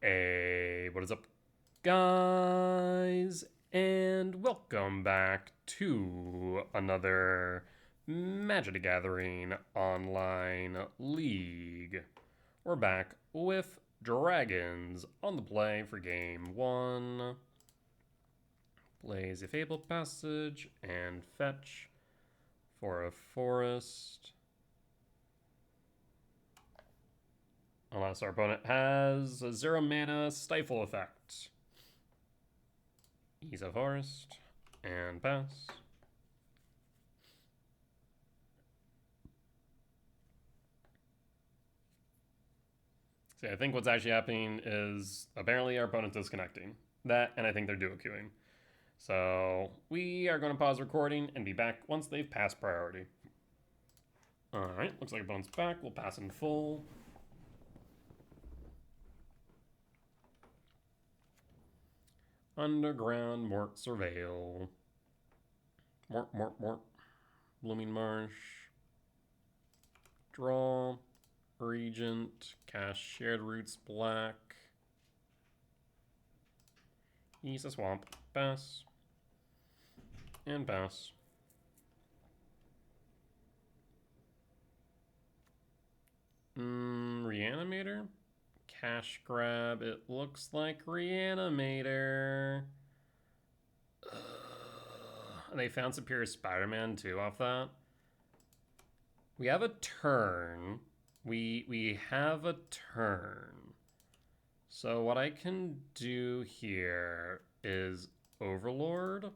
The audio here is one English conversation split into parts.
Hey, what is up, guys? And welcome back to another Magic the Gathering online league. We're back with dragons on the play for game one. Plays a Fabled Passage and fetch for a forest. Unless our opponent has a 0 mana Stifle effect. He's a forest and pass. See, I think what's actually happening is apparently our opponent's disconnecting. That, and I think they're duo queuing. So we are going to pause recording and be back once they've passed priority. Alright, looks like our opponent's back. We'll pass in full. Underground Mort Surveil. Mort. Blooming Marsh. Draw. Regent. Cast Shared Roots Black. He's a swamp. Pass. And pass. Reanimator? Cash grab. It looks like Reanimator. They found Superior Spider-Man too off that. We have a turn. We have a turn. So what I can do here is Overlord. And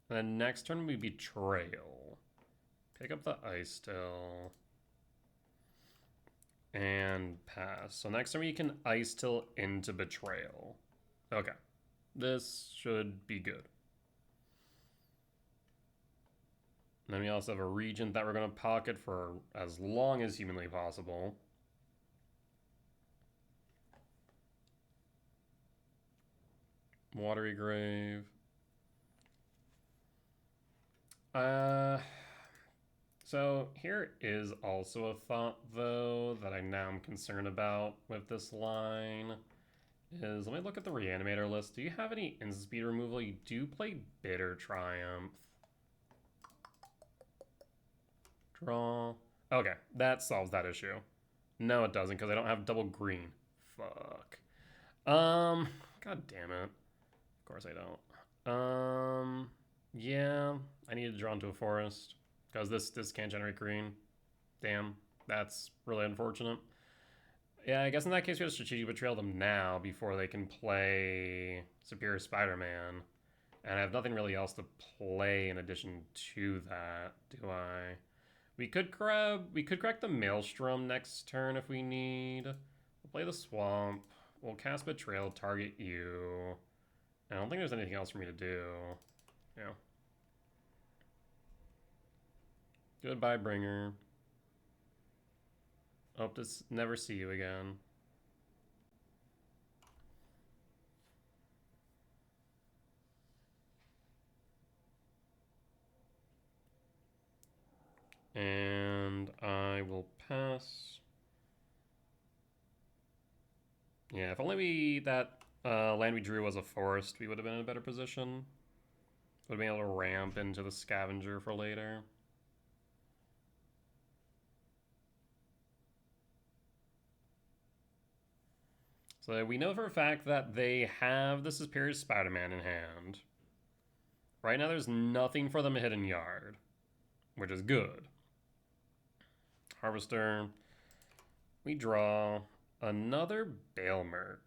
then next turn we Betrayal. Pick up the Ice Still. And pass. So next time we can Ice Till into Betrayal. Okay. This should be good. And then we also have a Regent that we're going to pocket for as long as humanly possible. Watery Grave. So here is also a thought, though, that I now am concerned about with this line. Is, let me look at the Reanimator list. Do you have any instant speed removal? You do play Bitter Triumph. Draw. Okay, that solves that issue. No, it doesn't, because I don't have double green. Fuck. God damn it. Of course I don't. Yeah, I need to draw into a forest. Because this can't generate green. Damn, that's really unfortunate. Yeah, I guess in that case we have to strategic betrayal them now before they can play Superior Spider-Man. And I have nothing really else to play in addition to that, do I? We could correct the Maelstrom next turn if we need. We'll play the Swamp. We'll cast Betrayal, target you. I don't think there's anything else for me to do. Yeah. Goodbye, Bringer. Hope to never see you again. And I will pass. Yeah, if only that land we drew was a forest, we would have been in a better position. Would have been able to ramp into the Scavenger for later. So we know for a fact that they have the Superior Spider-Man in hand. Right now there's nothing for them hidden yard, which is good. Harvester. We draw another Balemerc.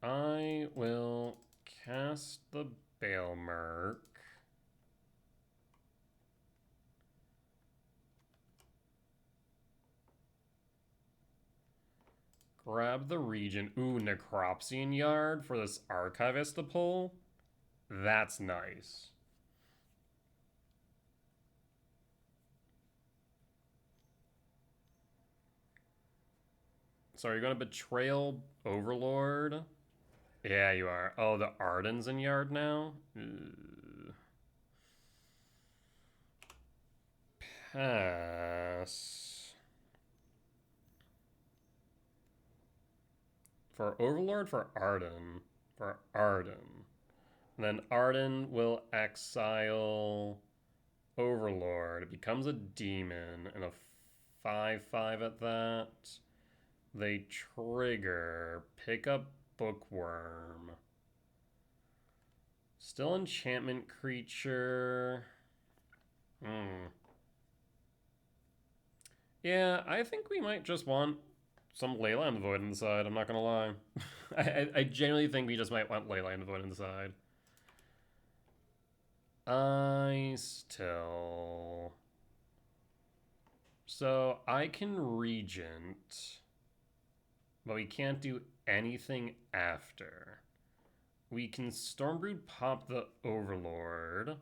I will cast the Balemerc. Grab the Regent. Ooh, Necropsian Yard for this Archivist to pull. That's nice. So are you going to Betrayal Overlord? Yeah, you are. Oh, the Arden's in Yard now? Pass. For Overlord, for Arden. For Arden. And then Arden will exile Overlord. It becomes a demon and a 5/5 at that. They trigger. Pick up Bookworm. Still enchantment creature. Yeah, I think we might just want some Leyline the Void on the side, I'm not gonna lie. I genuinely think we just might want Leyline the Void on the side. So I can Regent, but we can't do anything after. We can Stormbrood pop the Overlord.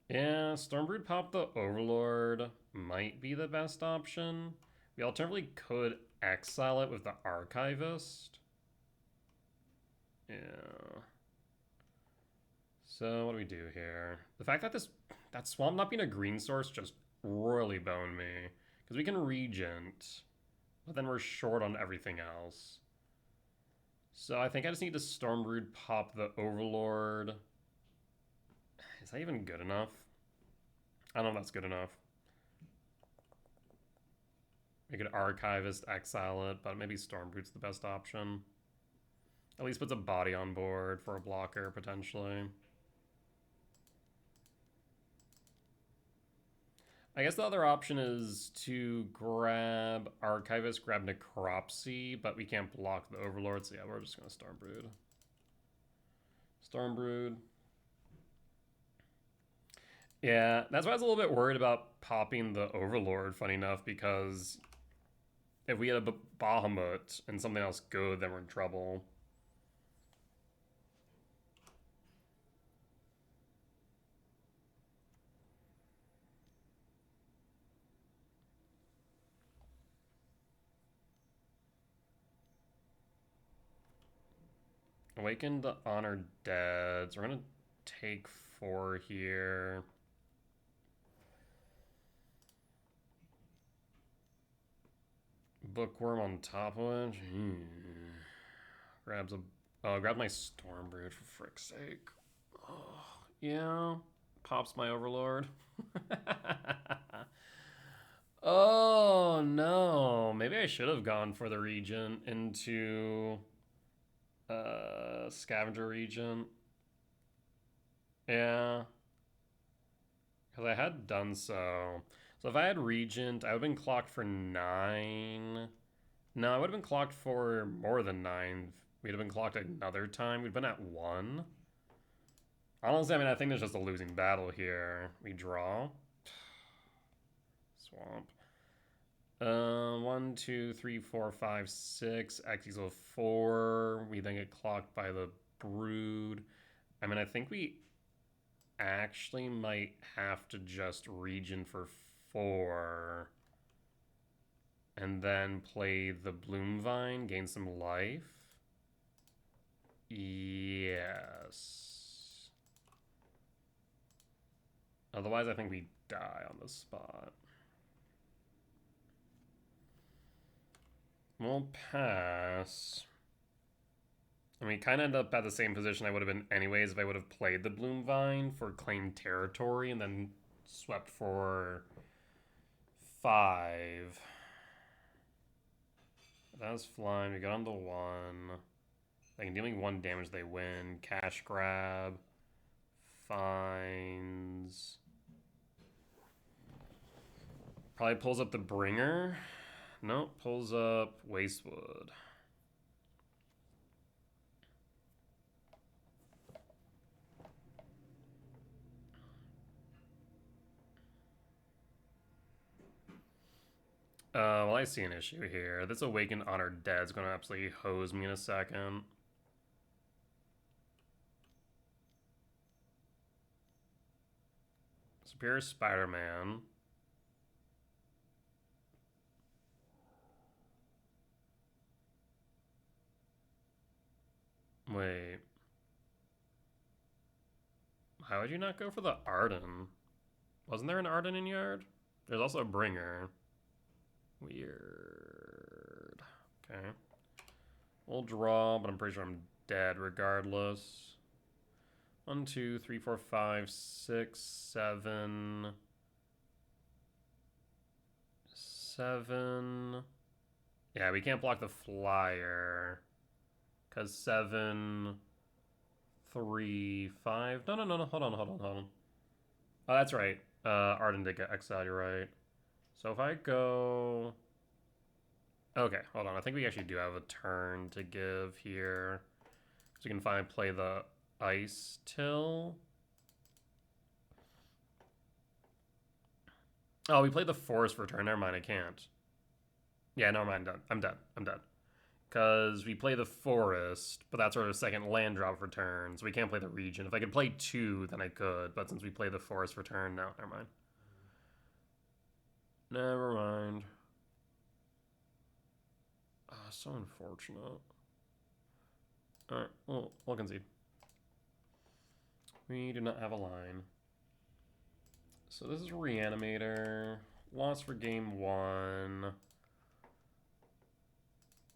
Yeah, Stormbrood pop the Overlord might be the best option. We alternatively could exile it with the Archivist. Yeah. So what do we do here? The fact that that Swamp not being a green source just royally boned me. Because we can Regent, but then we're short on everything else. So I think I just need to Stormbrood pop the Overlord. Is that even good enough? I don't know if that's good enough. We could Archivist, exile it, but maybe Stormbrood's the best option. At least puts a body on board for a blocker, potentially. I guess the other option is to grab Archivist, grab Necropsy, but we can't block the Overlord, so yeah, we're just going to Stormbrood. Stormbrood. Yeah, that's why I was a little bit worried about popping the Overlord, funny enough, because if we had a Bahamut and something else good, then we're in trouble. Awaken the Honored Dead. So we're going to take 4 here. Bookworm on top of it. Grabs a... Oh, grab my Stormbrood for frick's sake. Oh, yeah. Pops my Overlord. Oh, no. Maybe I should have gone for the Regent into... Scavenger Regent. Yeah. Because I had done so. So if I had Regent, I would have been clocked for 9. No, I would have been clocked for more than 9. We'd have been clocked another time. We'd been at 1. Honestly, I mean, I think there's just a losing battle here. We draw. Swamp. 1, 2, 3, 4, 5, 6. X equals 4. We then get clocked by the Brood. I mean, I think we actually might have to just Regent for 4. And then play the Bloomvine, gain some life. Yes. Otherwise, I think we die on the spot. We'll pass. And we kind of end up at the same position I would have been anyways if I would have played the Bloomvine for claimed territory and then swept for 5. That was flying. We got on the 1. They can deal me 1 damage, they win. Cash grab. Finds. Probably pulls up the Bringer. Nope, pulls up Wastewood. Well, I see an issue here. This Awakened Honored Dead is going to absolutely hose me in a second. Superior Spider-Man. Wait. How would you not go for the Arden? Wasn't there an Arden in yard? There's also a Bringer. Weird. Okay. We'll draw, but I'm pretty sure I'm dead regardless. 1, 2, 3, 4, 5, 6, 7. 7. Yeah, we can't block the flyer. Because 7, 3, 5. No. Hold on. Oh, that's right. Arden did get exiled, you're right. So if I go... Okay, hold on. I think we actually do have a turn to give here. So we can finally play the Ice Till. Oh, we played the Forest for turn. Never mind, I can't. Yeah, never mind. I'm done. Because we play the Forest, but that's our second land drop for turn, so we can't play the Region. If I could play 2, then I could, but since we play the Forest for turn, no, never mind. Never mind. So unfortunate. Alright, we'll concede. We do not have a line. So this is Reanimator. Loss for game 1.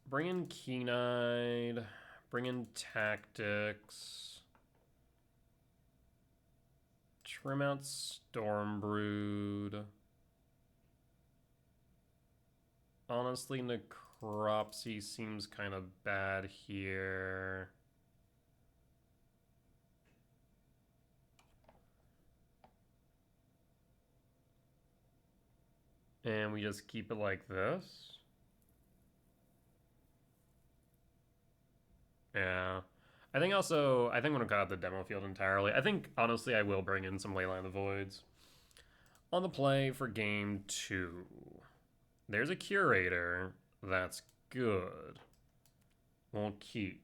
Bring in Keen-Eyed. Bring in Tactics. Trim out Stormbrood. Honestly, Necropsy seems kind of bad here. And we just keep it like this. Yeah. I think I'm going to cut out the demo field entirely. I think, honestly, I will bring in some Leyline of the Voids. On the play for game 2. There's a Curator. That's good. We'll keep.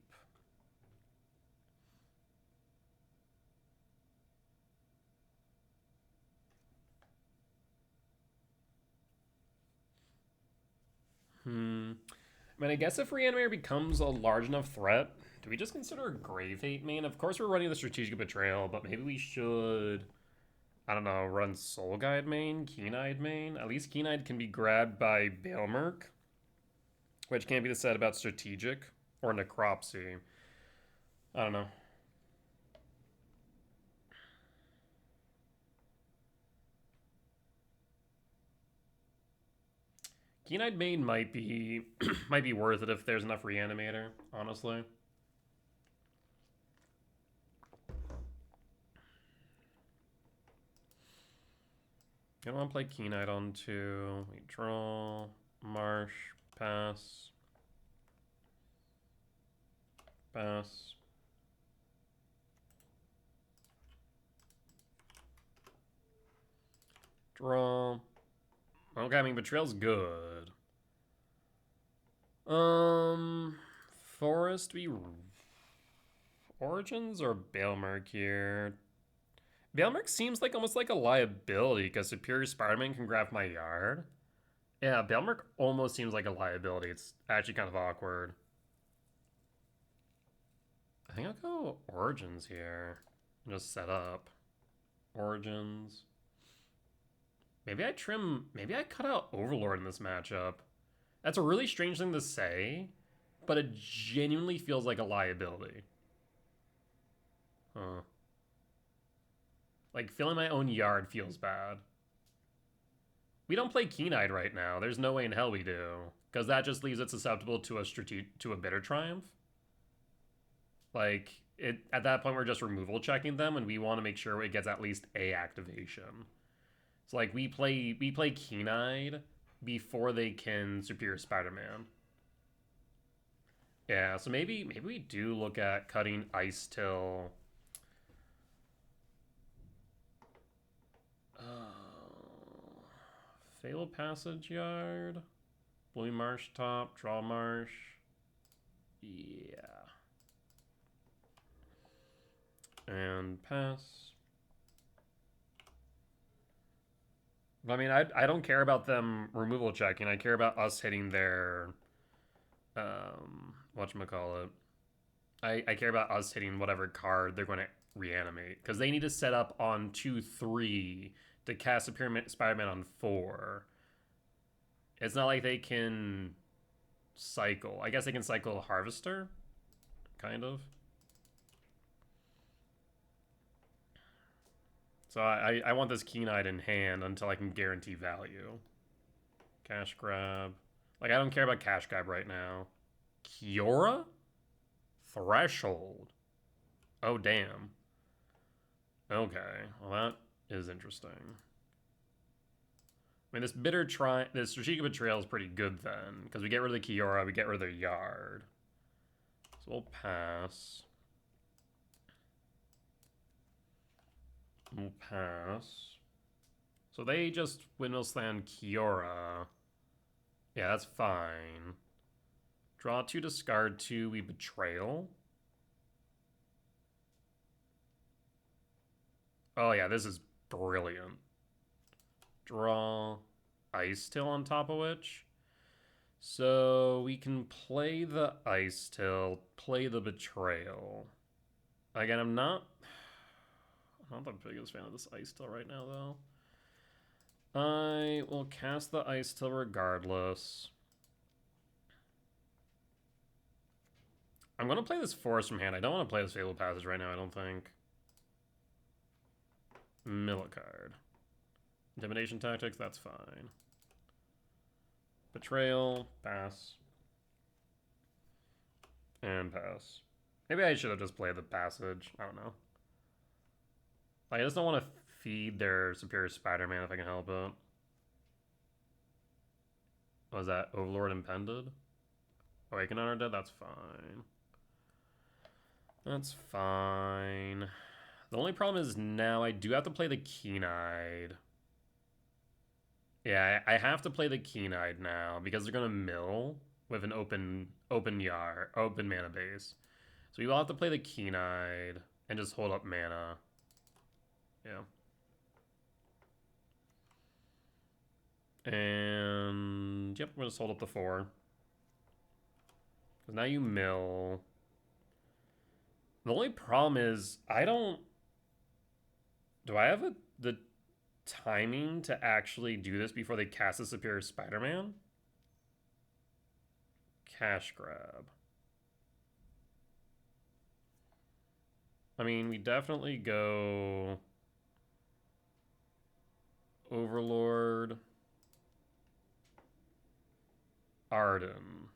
I mean, I guess if Reanimator becomes a large enough threat, do we just consider a Grave Hate main? Of course we're running the Strategic Betrayal, but maybe we should, I don't know, run Soul Guide main, Keen-Eyed main? At least Keen-Eyed can be grabbed by Bailmerk, which can't be said about Strategic or Necropsy. I don't know. Keen-Eyed main might be might be worth it if there's enough Reanimator, honestly. I don't want to play Keen-Eyed on 2. We draw, Marsh, pass. Pass. Draw. Okay, I mean, Betrayal's good. Forest, we... Origins or Bailmerk here? Bailmerk seems like almost like a liability because Superior Spider-Man can grab my yard. Yeah, Bailmerk almost seems like a liability. It's actually kind of awkward. I think I'll go Origins here. Just set up. Origins. Maybe I cut out Overlord in this matchup. That's a really strange thing to say, but it genuinely feels like a liability. Huh. Like, filling my own yard feels bad. We don't play Keen-Eyed right now. There's no way in hell we do. Because that just leaves it susceptible to a Bitter Triumph. Like, at that point, we're just removal checking them, and we want to make sure it gets at least a activation. So, like, we play Keen-Eyed before they can Superior Spider-Man. Yeah, so maybe we do look at cutting Ice Till. Fatal Passage Yard. Blue Marsh top, draw Marsh. Yeah. And pass. I mean, I don't care about them removal checking. I care about us hitting their, whatchamacallit. I care about us hitting whatever card they're going to reanimate. Because they need to set up on 2-3 to cast Superior Spider-Man on 4. It's not like they can cycle. I guess I can cycle a Harvester, kind of. So I want this Keen-Eyed in hand until I can guarantee value. Cash grab. Like, I don't care about cash grab right now. Kiora? Threshold. Oh, damn. Okay, well that is interesting. I mean, this Strategic Betrayal is pretty good then, because we get rid of the Kiora, we get rid of their Yard. So we'll pass. We'll pass. So they just Windmill-Slam Kiora. Yeah, that's fine. Draw 2, discard 2, we Betrayal. Oh yeah, this is brilliant. Draw Ice Till on top of which. So we can play the Ice Till, play the Betrayal. Again, I'm not the biggest fan of this Ice Till right now, though. I will cast the Ice Till regardless. I'm going to play this Forest from hand. I don't want to play this Fabled Passage right now, I don't think. Mill a card. Intimidation Tactics, that's fine. Betrayal, pass. And pass. Maybe I should have just played the Passage. I don't know. Like, I just don't want to feed their Superior Spider-Man if I can help it. Was that Overlord Impended? Awaken on our Dead? That's fine. That's fine. The only problem is now I do have to play the Keen-Eyed. Yeah, I have to play the Keen-Eyed now because they're gonna mill with an open mana base. So we will have to play the Keen-Eyed and just hold up mana. Yeah. And yep, we're gonna just hold up the 4. Because now you mill. The only problem is do I have the timing to actually do this before they cast a Superior Spider-Man? Cash grab. I mean, we definitely go Overlord, Arden.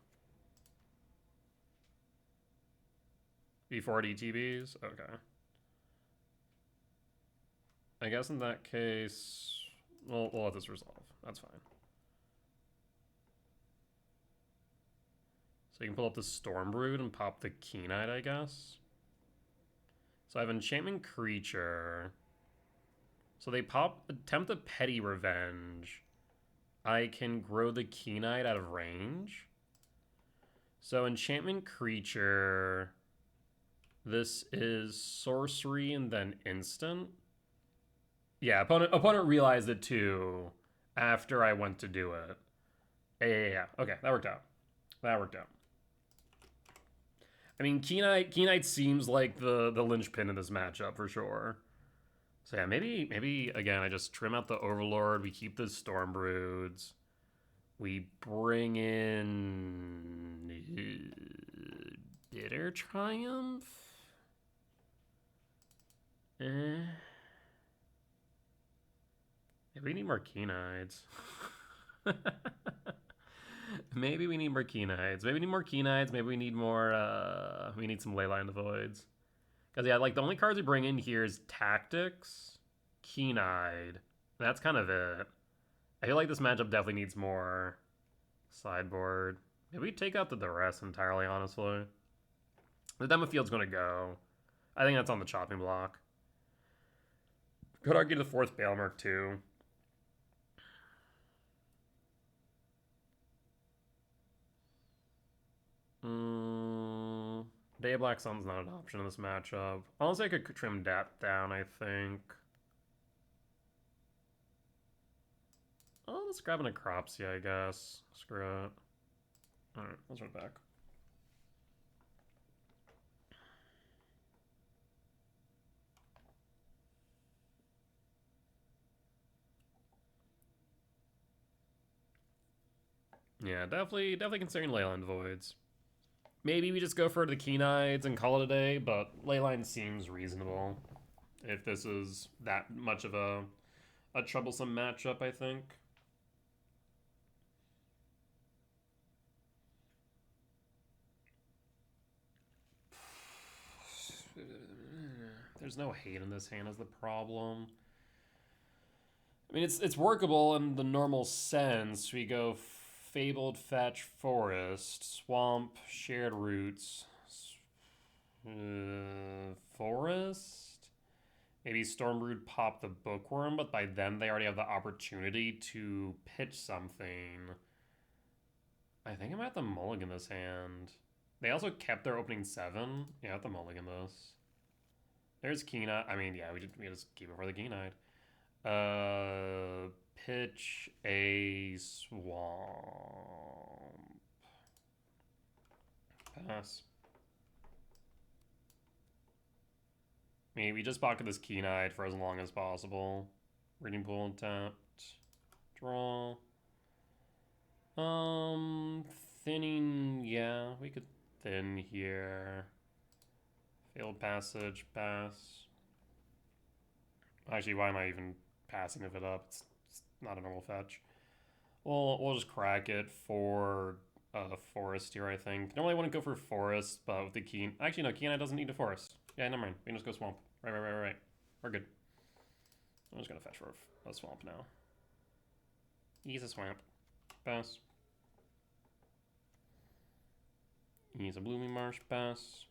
Before DTBs? Okay. I guess in that case, we'll let this resolve. That's fine. So you can pull up the Stormbrood and pop the Keen-Eyed, I guess. So I have Enchantment Creature. So they attempt a Petty Revenge. I can grow the Keen-Eyed out of range. So Enchantment Creature. This is sorcery and then instant. Yeah, opponent realized it too after I went to do it. Yeah. Okay, that worked out. That worked out. I mean, Keen-Eyed seems like the linchpin in this matchup for sure. So yeah, maybe again I just trim out the Overlord. We keep the Stormbroods. We bring in Bitter Triumph. Maybe we need more Keen-Eyeds. Maybe we need more Keen-Eyeds. Maybe we need more Keen-Eyeds. Maybe we need more, we need some Leyline the Voids. Because, yeah, like, the only cards we bring in here is Tactics, Keen-Eyed. That's kind of it. I feel like this matchup definitely needs more sideboard. Maybe we take out the duress entirely, honestly. The demo field's going to go. I think that's on the chopping block. Could argue the 4th Bailmerk, too. Day of Black Sun's not an option in this matchup. Honestly, I could trim that down, I think. Oh, let's grab an Necropsy, I guess. Screw it. Alright, let's run it back. Yeah, definitely considering Leyline Voids. Maybe we just go for the Keen-Eyes and call it a day, but Leyline seems reasonable. If this is that much of a troublesome matchup, I think. There's no hate in this hand is the problem. I mean, it's workable in the normal sense. We go Fabled Fetch Forest, Swamp, Shared Roots, Forest? Maybe Stormbrood pop the Bookworm, but by then they already have the opportunity to pitch something. I think I might have to mulligan this hand. They also kept their opening 7. Yeah, I have to mulligan this. There's Keen-Eyed. I mean, yeah, we just keep it for the Keen-Eyed. Pitch a Swamp. Pass. Maybe just pocket this Keen-Eyed for as long as possible. Reading Pool tapped. Draw. Thinning, yeah, we could thin here. Failed Passage, pass. Actually, why am I even passing it up? It's not a normal fetch. We'll just crack it for Forest here, I think. Normally I wouldn't go for Forest, but with the Keen... Actually, no, Keen-Eye doesn't need a Forest. Yeah, never mind. We can just go Swamp. Right. We're good. I'm just gonna fetch for a Swamp now. He's a Swamp. Pass. He's a Blooming Marsh. Pass.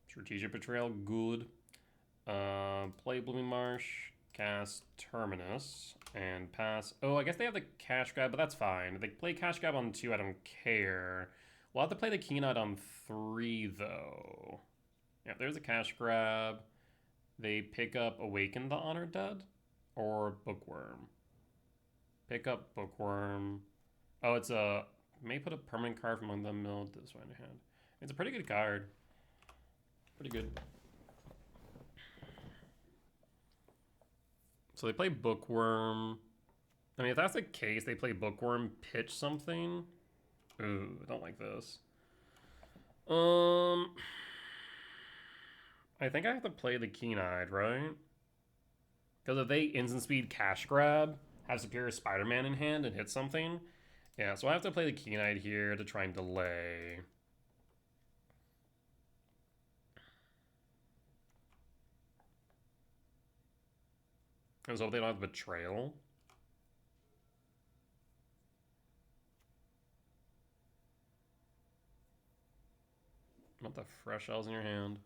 Strategic Betrayal. Good. Play Blooming Marsh. Cast Terminus. And pass. Oh, I guess they have the Cash Grab, but that's fine. If they play Cash Grab on 2, I don't care. We'll have to play the Keen-Eyed on 3, though. Yeah, there's a Cash Grab. They pick up Awaken the Honored Dead or Bookworm. Pick up Bookworm. Oh, it's a... May put a permanent card from among them milled this way in your hand. It's a pretty good card. Pretty good. So they play Bookworm. I mean, if that's the case, they play Bookworm, pitch something. Ooh, I don't like this. I think I have to play the Keen-Eyed, right? Because if they instant speed Cash Grab, have Superior Spider-Man in hand and hit something. Yeah, so I have to play the Keen-Eyed here to try and delay. And so they don't have Betrayal. What the fresh shells in your hand?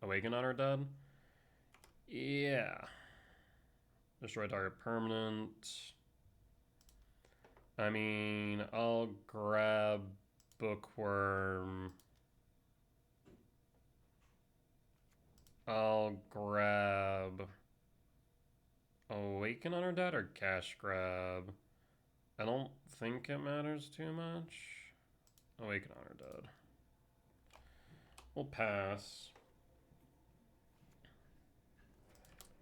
Awaken Honored Dead? Yeah. Destroy target permanent. I mean, I'll grab Bookworm. I'll grab Awaken Honored Dead or Cash Grab. I don't think it matters too much. Awaken Honored Dead. We'll pass.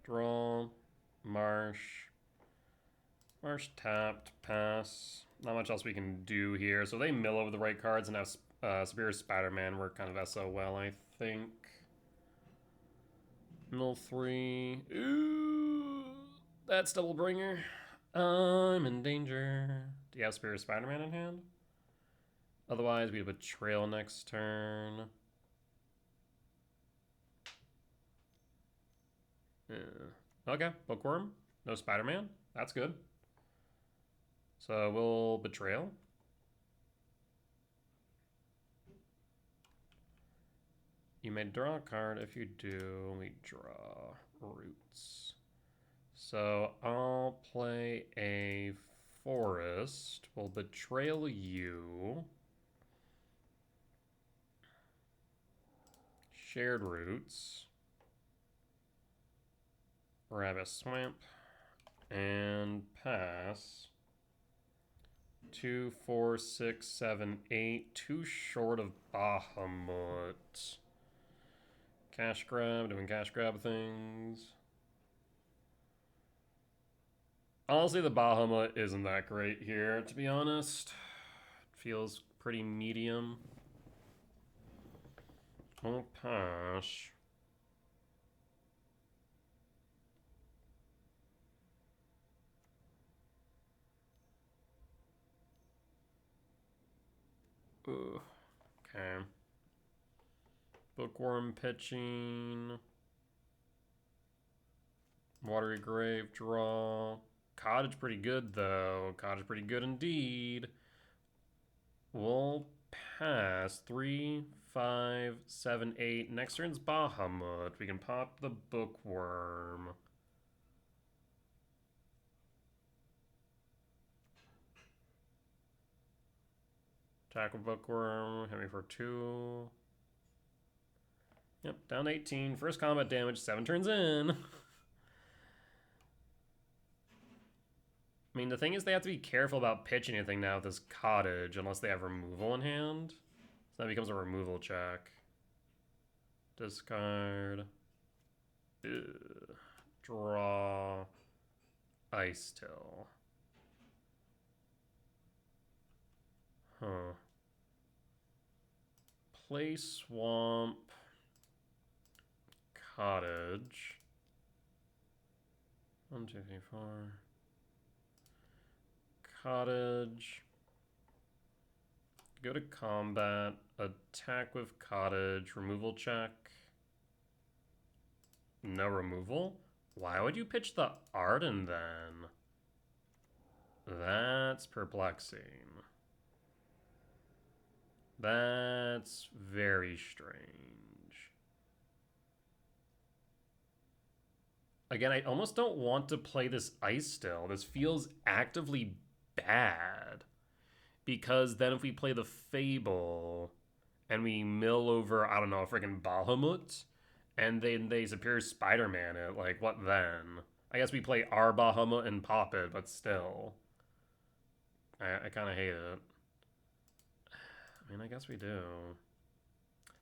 Draw. Marsh. Marsh tapped. Pass. Not much else we can do here. So they mill over the right cards and have Superior Spider-Man. We're kind of SOL, I think. Mill 3. Ooh. That's Double Bringer. I'm in danger. Do you have Superior Spider-Man in hand? Otherwise, we have a Betrayal next turn. Yeah. Okay, Bookworm. No Spider-Man. That's good. So we'll Betrayal. You may draw a card. If you do, we draw Roots. So I'll play a Forest. We'll Betrayal you. Shared Roots. Grab a Swamp. And pass. 2, 4, 6, 7, 8. Too short of Bahamut. Cash grab, doing cash grab things. Honestly, the Bahamut isn't that great here, to be honest. It feels pretty medium. Oh, pass. Ugh. Okay. Bookworm pitching. Watery Grave draw. Cottage pretty good though. Cottage pretty good indeed. We'll pass 3, 5, 7, 8. Next turn's Bahamut. We can pop the Bookworm. Tackle Bookworm. Hit me for 2. Yep, down 18. First combat damage, 7 turns in. I mean, the thing is they have to be careful about pitching anything now with this Cottage, unless they have removal in hand. So that becomes a removal check. Discard. Ugh. Draw. Ice Till. Huh. Play Swamp. Cottage. 1, 2, 3, 4. Cottage. Go to combat. Attack with Cottage. Removal check. No removal? Why would you pitch the Arden then? That's perplexing. That's very strange. Again, I almost don't want to play this Ice Still. This feels actively bad. Because then if we play the Fable and we mill over, I don't know, a freaking Bahamut, and then they Superior Spider-Man it, like, what then? I guess we play our Bahamut and pop it, but still. I kind of hate it. I mean, I guess we do.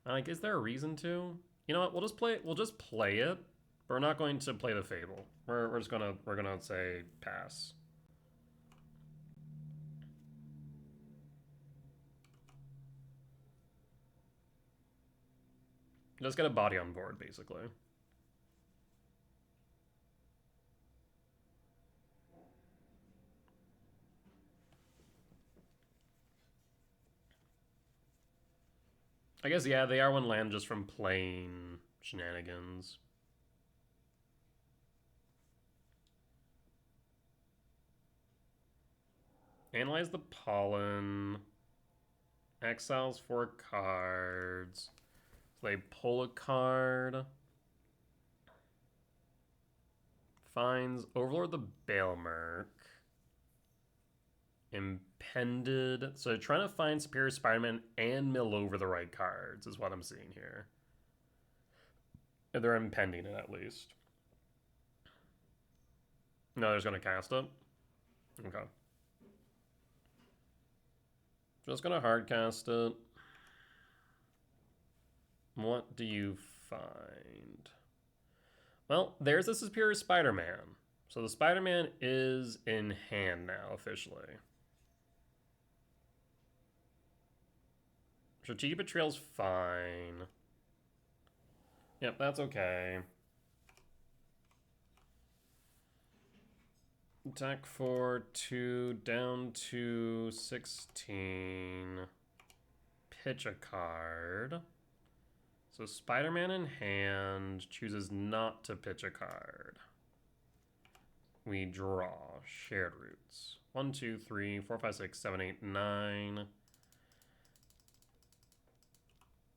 Like, is there a reason to? You know what? We'll just play it. But we're not going to play the Fable. We're gonna say pass. Just get a body on board, basically. I guess, yeah, they are one land just from playing shenanigans. Analyze the pollen. Exiles 4 cards. So they pull a card. Finds Overlord the Bailmerk. Impended. So they're trying to find Superior Spider-Man and mill over the right cards is what I'm seeing here. They're impending it at least. No, they're just going to cast it? Okay. Just going to hard cast it. What do you find? Well, there's the Superior Spider-Man. So the Spider-Man is in hand now, officially. Strategic Betrayal's fine. Yep, that's okay. Attack for 2, down to 16. Pitch a card. So Spider-Man in hand chooses not to pitch a card. We draw Shared Roots. 1, 2, 3, 4, 5, 6, 7, 8, 9.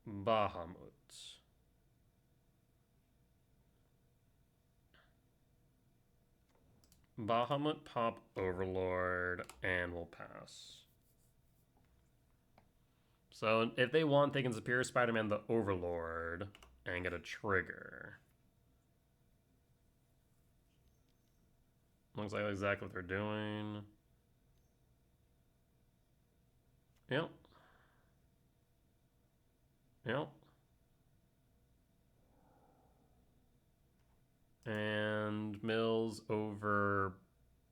Bahamut. Bahamut, pop Overlord, and we'll pass. So if they want, they can Superior Spider-Man the Overlord and get a trigger. Looks like exactly what they're doing. Yep. Yep. And mills over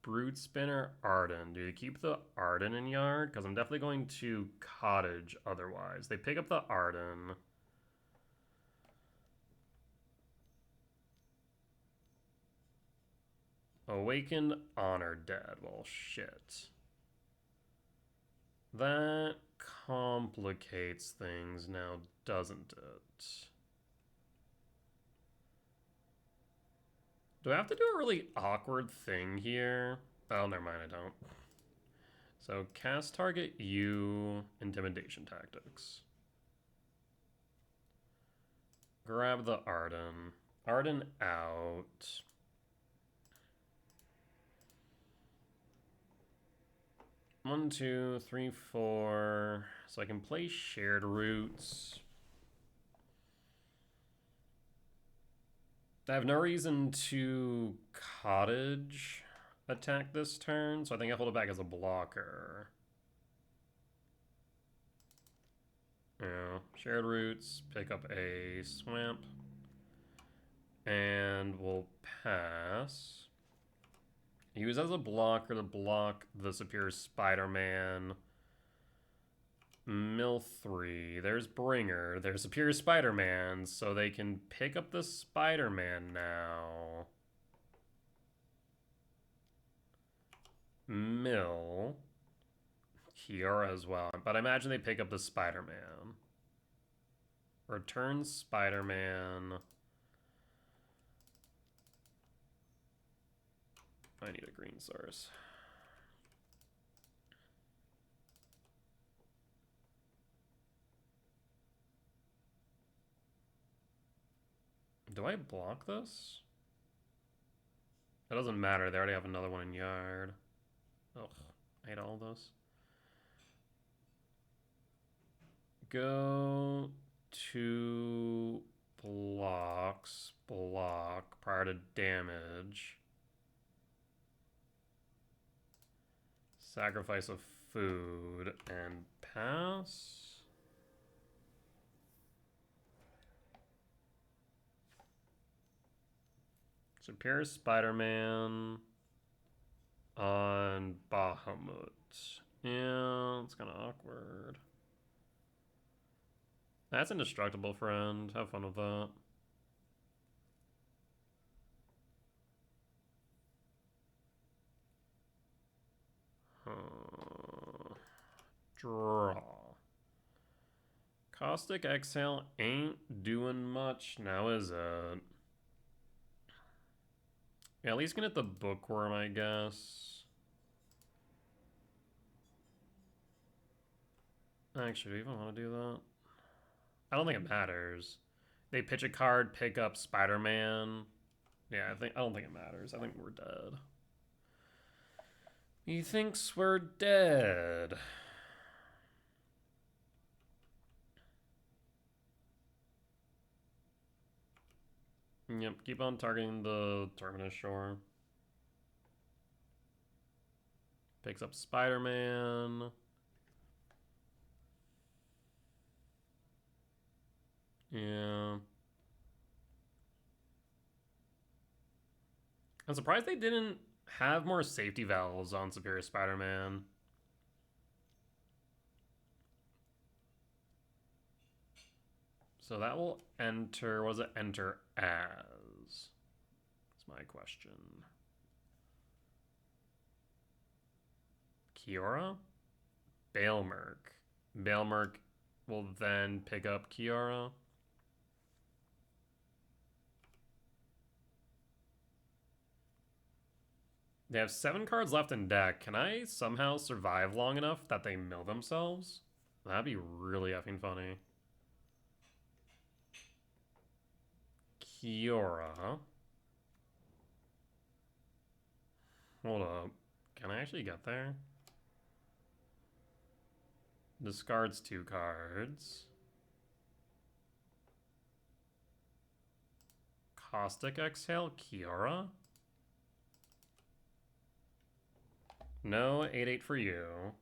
Brood Spinner, Arden. Do you keep the Arden in yard? Because I'm definitely going to Cottage otherwise. They pick up the Arden. Awakened, Honor, dead. Well, shit. That complicates things now, doesn't it? Do I have to do a really awkward thing here? Oh, never mind, I don't. So, cast target you, Intimidation Tactics. Grab the Arden. Arden out. One, two, three, four. So I can play Shared Roots. I have no reason to Cottage attack this turn, so I think I hold it back as a blocker. Yeah, Shared Roots, pick up a Swamp, and we'll pass. Use as a blocker to block the Superior Spider-Man. Mill 3. There's Bringer. There's Superior Spider-Man, so they can pick up the Spider-Man now. Mill. Kiora as well. But I imagine they pick up the Spider-Man. Return Spider-Man. I need a green source. Do I block this? It doesn't matter. They already have another one in yard. Ugh, I hate all this. Go to blocks. Block prior to damage. Sacrifice of food and pass. Superior Spider-Man on Bahamut. Yeah, it's kind of awkward. That's indestructible, friend. Have fun with that. Draw. Caustic Exhale ain't doing much now, is it? Yeah, at least get the Bookworm, I guess. Actually, do you even want to do that? I don't think it matters. They pitch a card, pick up Spider-Man. Yeah, I don't think it matters. I think we're dead. He thinks we're dead. Yep, keep on targeting the Terminus Shore. Picks up Spider-Man. Yeah. I'm surprised they didn't have more safety valves on Superior Spider-Man. So that will enter, what does it enter as? That's my question. Kiora? Bailmerk. Bailmerk will then pick up Kiora. They have 7 cards left in deck. Can I somehow survive long enough that they mill themselves? That'd be really effing funny. Kiora. Hold up. Can I actually get there? Discards 2 cards. Caustic Exhale, Kiora. No, 8/8 for you.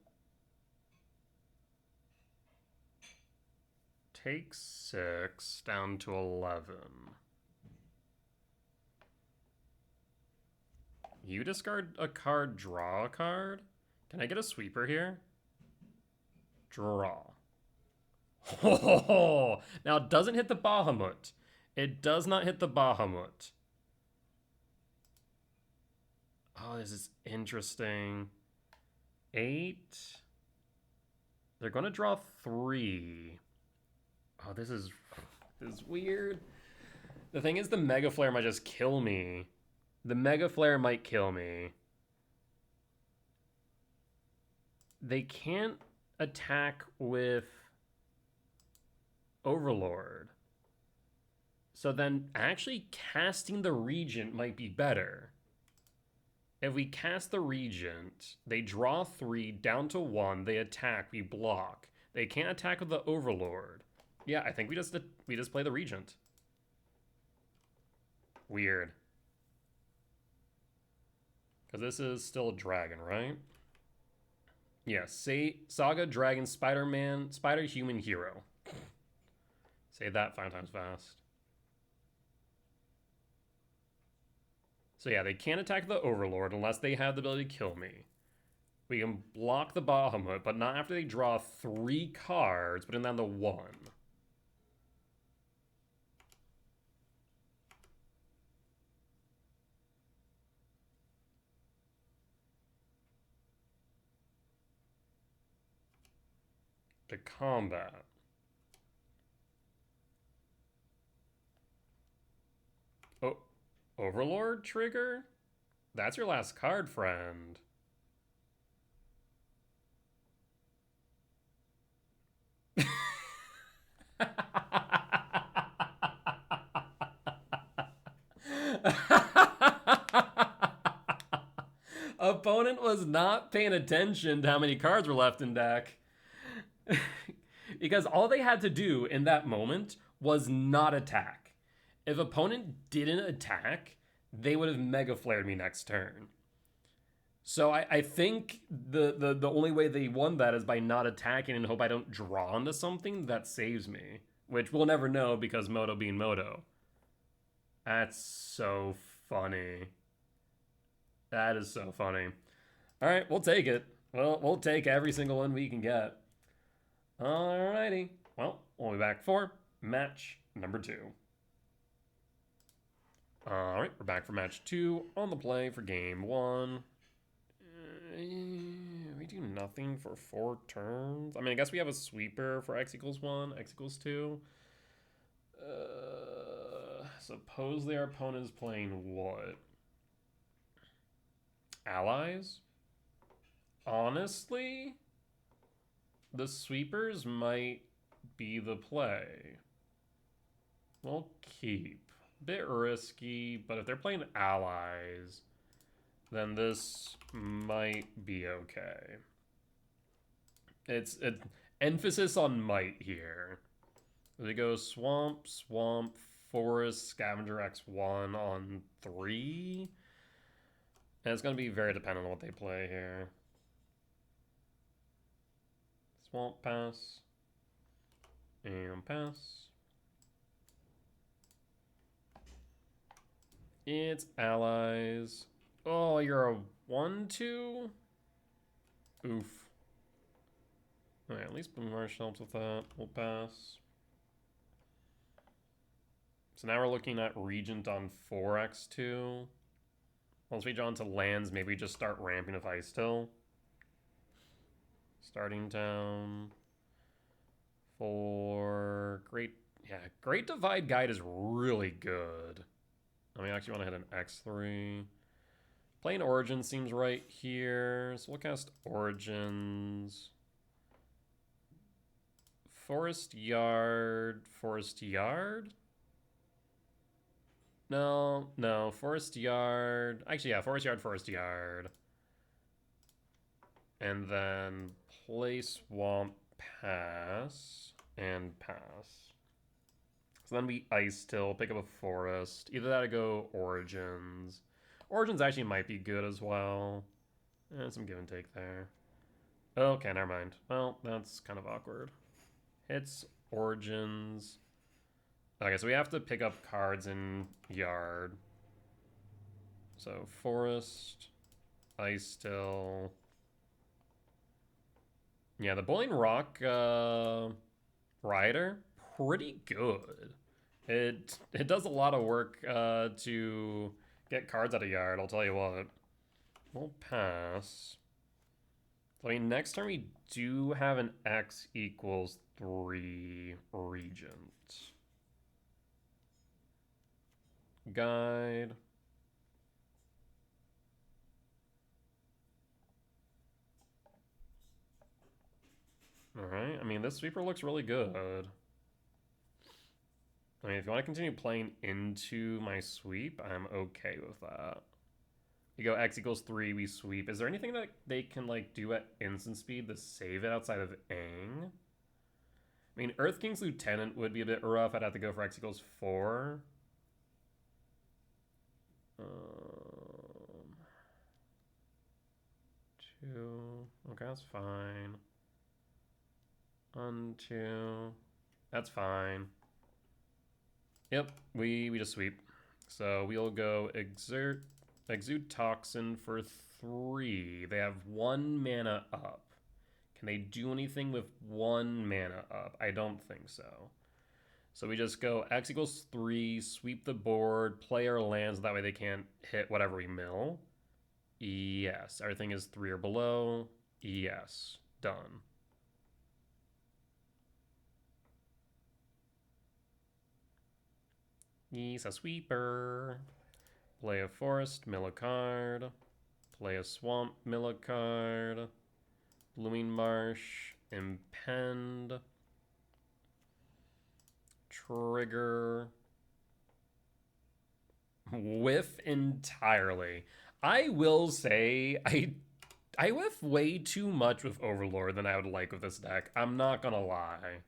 Take 6 down to 11. You discard a card, draw a card? Can I get a sweeper here? Draw. Oh, now it doesn't hit the Bahamut. It does not hit the Bahamut. Oh, this is interesting. 8. They're going to draw 3. Oh, this is weird. The thing is, the Mega Flare might just kill me. The Mega Flare might kill me. They can't attack with Overlord. So then actually casting the Regent might be better. If we cast the Regent, they draw 3 down to 1, they attack, we block. They can't attack with the Overlord. Yeah, I think we just play the Regent. Weird. Because this is still a dragon, right? Yeah, say Saga, Dragon, Spider-Man, Spider-Human Hero. Say that 5 times fast. So yeah, they can't attack the Overlord unless they have the ability to kill me. We can block the Bahamut, but not after they draw 3 cards, putting down the 1. To combat. Oh, Overlord trigger? That's your last card, friend. Opponent was not paying attention to how many cards were left in deck. Because all they had to do in that moment was not attack. If opponent didn't attack, they would have Mega Flared me next turn. So I think the only way they won that is by not attacking and hope I don't draw into something that saves me. Which we'll never know because Moto being Moto. That's so funny. That is so funny. Alright, we'll take it. Well, we'll take every single one we can get. Alrighty. Well, we'll be back for match number 2. Alright, we're back for match 2 on the play for game 1. We do nothing for 4 turns. I mean, I guess we have a sweeper for x equals 1, x equals 2. Supposedly our opponent is playing what? Allies? Honestly, the sweepers might be the play. We'll keep. Bit risky, but if they're playing allies, then this might be okay. It's emphasis on might here. They go swamp, swamp, forest, scavenger x1 on 3. And it's going to be very dependent on what they play here. Swamp pass. And pass. It's allies. Oh, you're a 1-2? Oof. Alright, at least Boomrush helps with that. We'll pass. So now we're looking at Regent on 4x2. Once we draw into lands, maybe we just start ramping with Ice Till. Starting down. For Great Divide Guide is really good. I mean, I actually want to hit an X3. Playing Origins seems right here. So we'll cast Origins. Forest Yard. Forest Yard? No, Forest Yard. Actually, yeah, Forest Yard, Forest Yard. And then play Swamp, pass, and pass. So then we Ice Till, pick up a Forest. Either that or go Origins. Origins actually might be good as well. And some give and take there. Okay, never mind. Well, that's kind of awkward. Hits Origins. Okay, so we have to pick up cards in Yard. So Forest, Ice Still. Yeah, the Boiling Rock Rider, pretty good. It does a lot of work to get cards out of yard, I'll tell you what. We'll pass. I mean, next turn we do have an X equals 3 Regent. Guide. Alright, I mean, this sweeper looks really good. I mean, if you want to continue playing into my sweep, I'm okay with that. You go X equals 3, we sweep. Is there anything that they can, like, do at instant speed to save it outside of Aang? I mean, Earth King's Lieutenant would be a bit rough. I'd have to go for X equals 4. 2. Okay, that's fine. 1, 2. That's fine. Yep, we just sweep. So we'll go Exude Toxin for 3. They have 1 mana up. Can they do anything with 1 mana up? I don't think so. So we just go X equals 3, sweep the board, play our lands, that way they can't hit whatever we mill. Yes, everything is 3 or below. Yes, done. He's a sweeper. Play a forest, mill a card. Play a swamp, mill a card. Blooming Marsh, impend. Trigger. Whiff entirely. I will say, I whiff way too much with Overlord than I would like with this deck. I'm not gonna lie.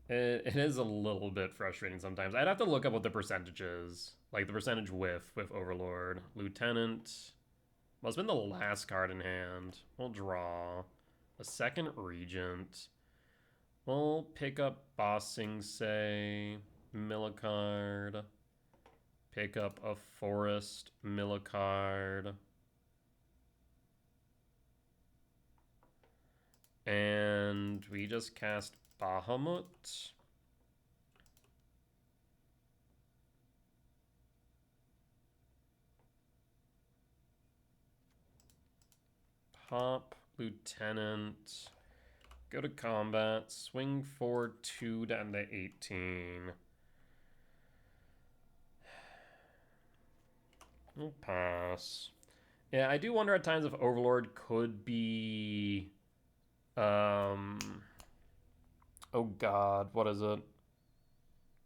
It is a little bit frustrating sometimes. I'd have to look up what the percentage is. Like the percentage whiff with Overlord. Lieutenant. Must have been the last card in hand. We'll draw. A second Regent. We'll pick up Bossing Say. Mill a card. Pick up a Forest. Mill a card. And we just cast Bahamut. Pop, Lieutenant. Go to combat. Swing for 2 down to 18. We'll pass. Yeah, I do wonder at times if Overlord could be... Oh god, what is it?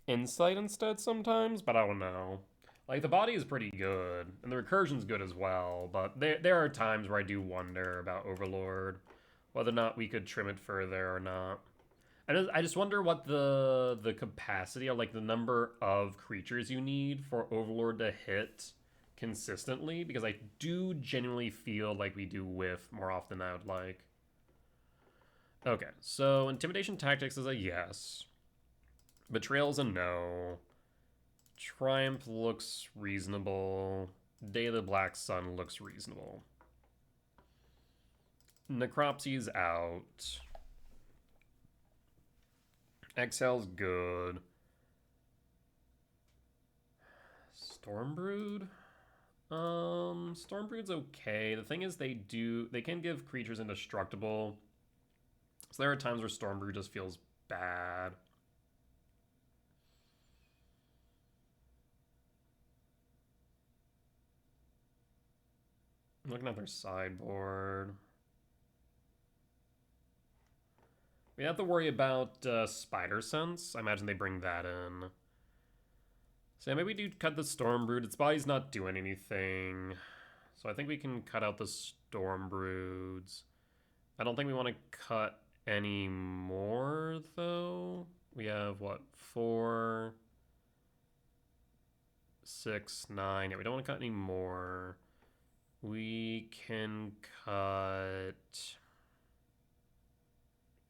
Insight instead sometimes, but I don't know. Like, the body is pretty good, and the recursion's good as well, but there are times where I do wonder about Overlord, whether or not we could trim it further or not. I just wonder what the capacity, or like the number of creatures you need for Overlord to hit consistently, because I do genuinely feel like we do whiff more often than I would like. Okay, so Intimidation Tactics is a yes. Betrayal is a no. Triumph looks reasonable. Day of the Black Sun looks reasonable. Necropsy's out. Exhale's good. Stormbrood? Stormbrood's okay. The thing is they can give creatures indestructible. So there are times where Stormbrood just feels bad. I'm looking at their sideboard. We have to worry about Spider Sense. I imagine they bring that in. So yeah, maybe we do cut the Stormbrood. Its body's not doing anything. So I think we can cut out the Stormbroods. I don't think we want to cut any more, though. We have, what, 4, 6, 9. Yeah, we don't want to cut any more. We can cut...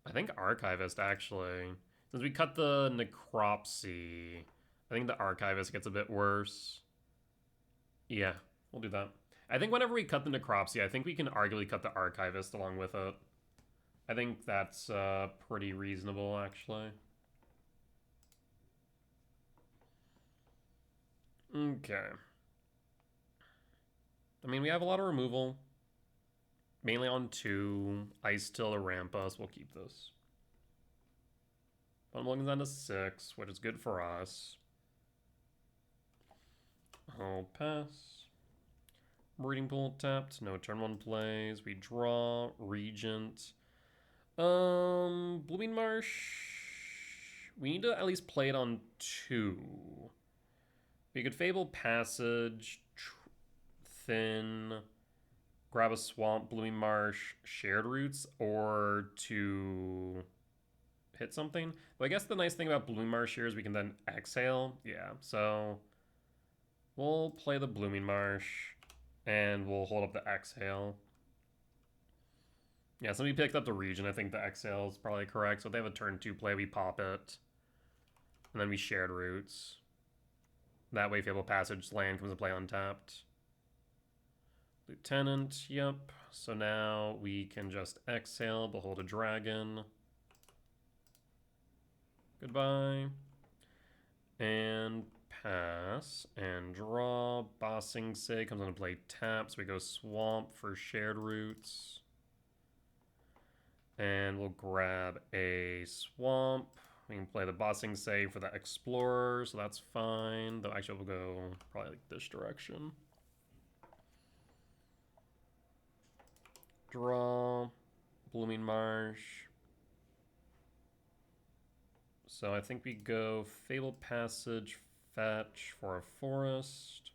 I think Archivist, actually. Since we cut the Necropsy, I think the Archivist gets a bit worse. Yeah, we'll do that. I think whenever we cut the Necropsy, I think we can arguably cut the Archivist along with it. I think that's pretty reasonable, actually. Okay. I mean, we have a lot of removal. Mainly on 2. Ice Till to ramp us. We'll keep this. Bundling down to 6, which is good for us. I'll pass. Breeding Pool tapped. No turn 1 plays. We draw. Regent. Blooming Marsh. We need to at least play it on 2. We could Fable Passage. Thin. Grab a Swamp, Blooming Marsh, Shared Roots, or to hit something. But I guess the nice thing about Blooming Marsh here is we can then exhale. Yeah, so we'll play the Blooming Marsh, and we'll hold up the exhale. Yeah, somebody picked up the region. I think the exhale is probably correct. So if they have a turn 2 play, we pop it. And then we Shared Roots. That way Fable Passage land comes to play untapped. Lieutenant, yep. So now we can just exhale, behold a dragon. Goodbye. And pass and draw. Bossing Say comes into play tap, so we go swamp for Shared Roots. And we'll grab a swamp. We can play the Bossing Say for the Explorer, so that's fine. Though actually we'll go probably like this direction. Draw, Blooming Marsh. So I think we go Fable Passage, fetch for a forest.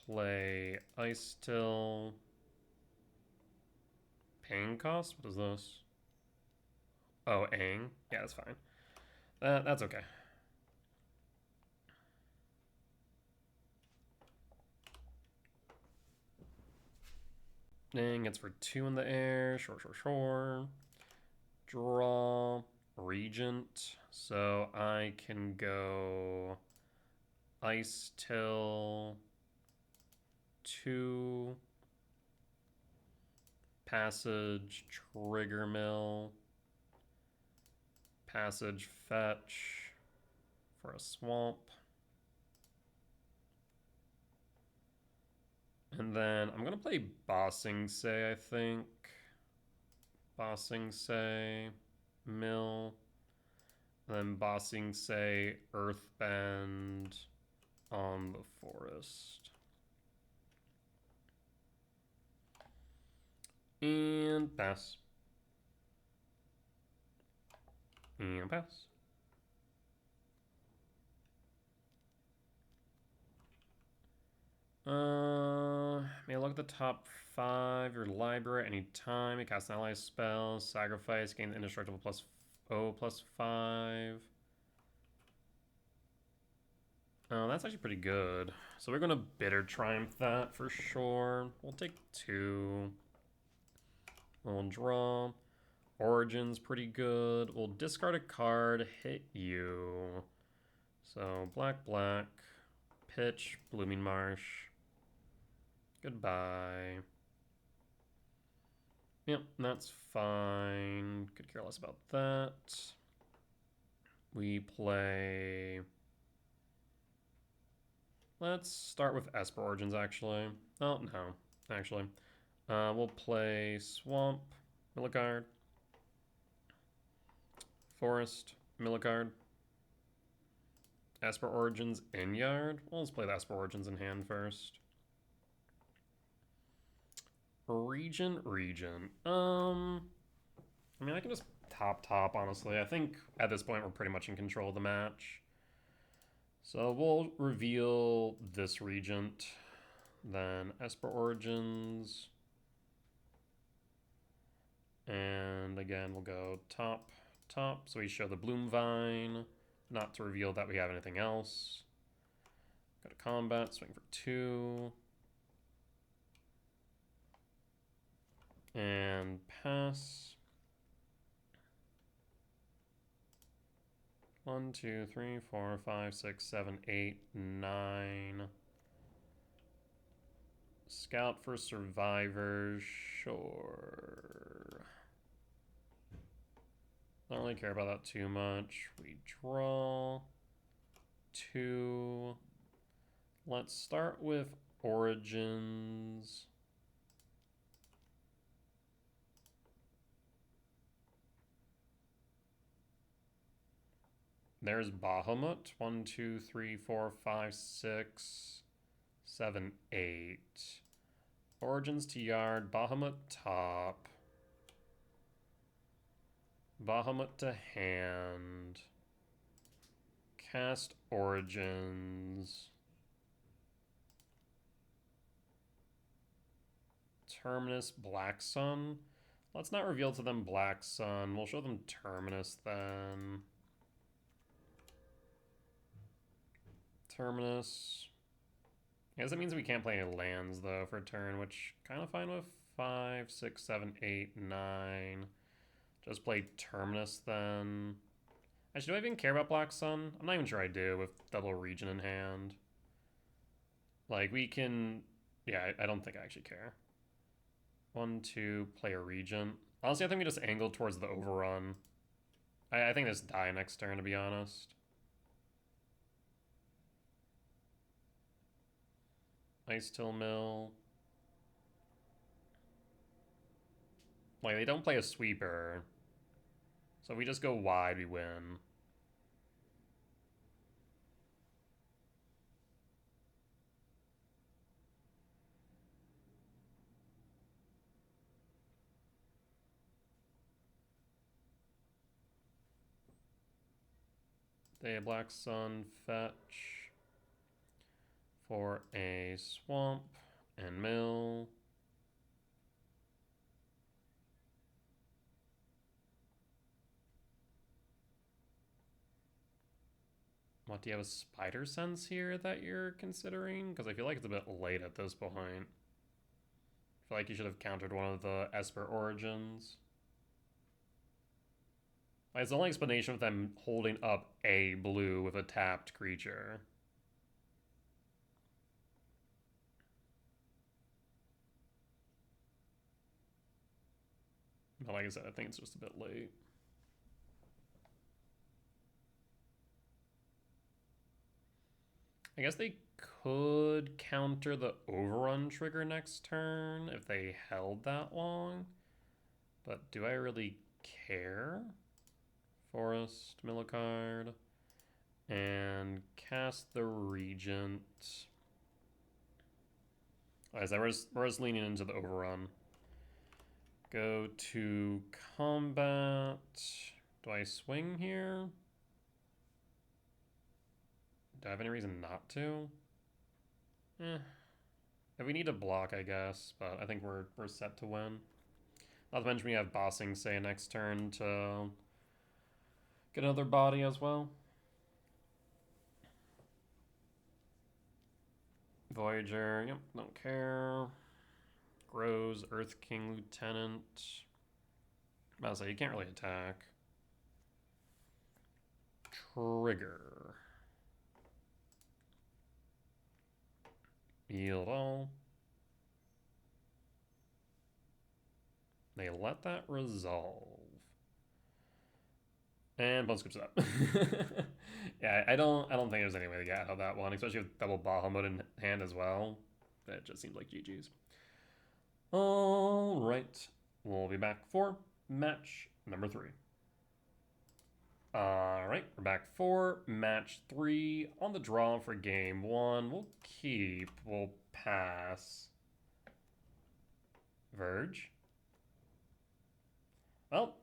Play Ice Till. Pain cost? What is this? Oh, Aang. Yeah, that's fine. That's okay. Dang, it's for 2 in the air. Sure. Draw. Regent. So I can go Ice Till 2. Passage. Trigger Mill. Passage. Fetch for a swamp. And then I'm going to play Bossing Say, I think. Bossing Say, Mill. Then Bossing Say, Earthbend on the forest. And pass. And pass. May I look at the top 5, your library, anytime. You cast an ally spell, sacrifice, gain the indestructible plus 5. Oh, that's actually pretty good. So we're going to Bitter Triumph that for sure. We'll take 2. We'll draw. Origin's pretty good. We'll discard a card, hit you. So black, pitch, Blooming Marsh. Goodbye. Yep, that's fine. Could care less about that. We play... Let's start with Esper Origins, actually. Oh, no, actually. We'll play Swamp, Milligard. Forest, Milligard. Esper Origins in yard. Well, let's play the Esper Origins in hand first. Region. I mean, I can just top, honestly. I think at this point we're pretty much in control of the match. So we'll reveal this Regent. Then Esper Origins. And again, we'll go top. So we show the Bloom Vine. Not to reveal that we have anything else. Go to combat, swing for 2. And pass. 1, 2, 3, 4, 5, 6, 7, 8, 9. Scout for survivors, sure. I don't really care about that too much. We draw 2. Let's start with Origins. There's Bahamut. 1, 2, 3, 4, 5, 6, 7, 8. Origins to yard. Bahamut top. Bahamut to hand. Cast Origins. Terminus Black Sun. Let's not reveal to them Black Sun. We'll show them Terminus then. Terminus. I guess that means we can't play any lands though for a turn, which kind of fine with 5, 6, 7, 8, 9. Just play Terminus then. Actually, do I even care about Black Sun? I'm not even sure I do with double region in hand. Like, we can... Yeah, I don't think I actually care. 1, 2, play a Regent. Honestly, I think we just angle towards the overrun. I think just die next turn, to be honest. Ice Till Mill. Like, they don't play a sweeper. So if we just go wide, we win. They Black Sun fetch for a swamp and mill. What, do you have a Spider Sense here that you're considering? Because I feel like it's a bit late at this point. I feel like you should have countered one of the Esper Origins. Like, it's the only explanation with them holding up a blue with a tapped creature. But like I said, I think it's just a bit late. I guess they could counter the overrun trigger next turn if they held that long. But do I really care? Forest, mill a card. And cast the Regent. As we're just leaning into the overrun. Go to combat. Do I swing here? Do I have any reason not to? If we need to block, I guess, but I think we're set to win. Not to mention we have Bossing Say next turn to get another body as well. Voyager, yep, don't care. Grows, Earth King Lieutenant. I was say you can't really attack. Trigger. Yield all. They let that resolve. And Bone Scoops it up. Yeah, I don't think there's any way to get out of that one, especially with double Bahamut in hand as well. That just seems like GG's. Alright. We'll be back for match number 3. Alright, we're back for match 3 on the draw for game 1. We'll keep, we'll pass. Verge. Well,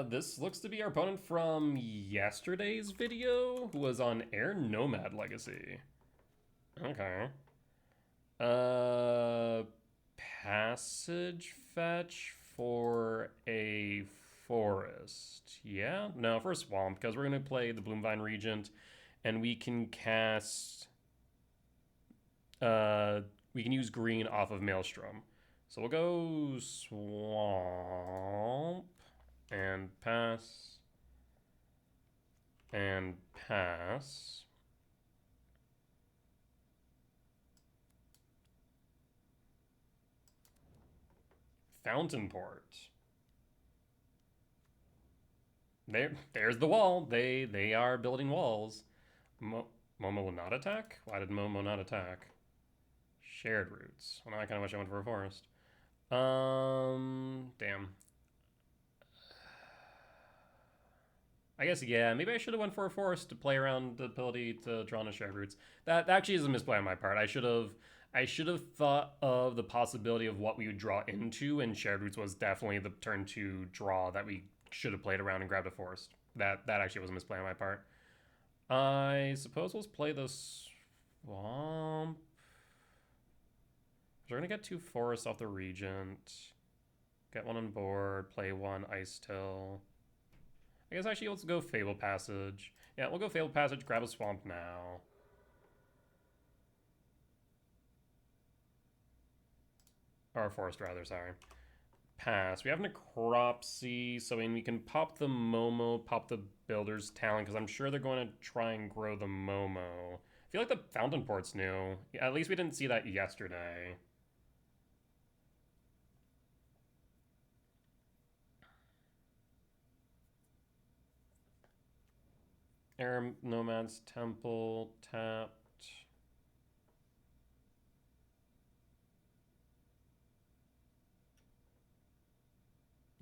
this looks to be our opponent from yesterday's video, who was on Air Nomad Legacy. Okay. Passage fetch for a forest. Yeah? No, for a swamp, because we're going to play the Bloomvine Regent, and we can cast... we can use green off of Maelstrom. So we'll go swamp, and pass, and pass. Fountain Port. There's the wall. They are building walls. Momo will not attack? Why did Momo not attack? Shared routes. Well, now I kind of wish I went for a forest. Damn. I guess, yeah, maybe I should have went for a forest to play around the ability to draw into shared routes. That actually is a misplay on my part. I should have thought of the possibility of what we would draw into, and shared routes was definitely the turn 2 draw that we should have played around and grabbed a forest. That actually was a misplay on my part. I suppose we'll play the swamp. We're gonna get 2 forests off the Regent. Get one on board, play 1 Ice Till. I guess actually let's go Fable Passage. Yeah, we'll go Fable Passage, grab a swamp now. Or a forest rather, sorry. Pass. We have Necropsy, so I mean we can pop the Momo, pop the Builder's Talent, because I'm sure they're going to try and grow the Momo. I feel like the Fountain Port's new. At least we didn't see that yesterday. Air Nomad's Temple, tapped.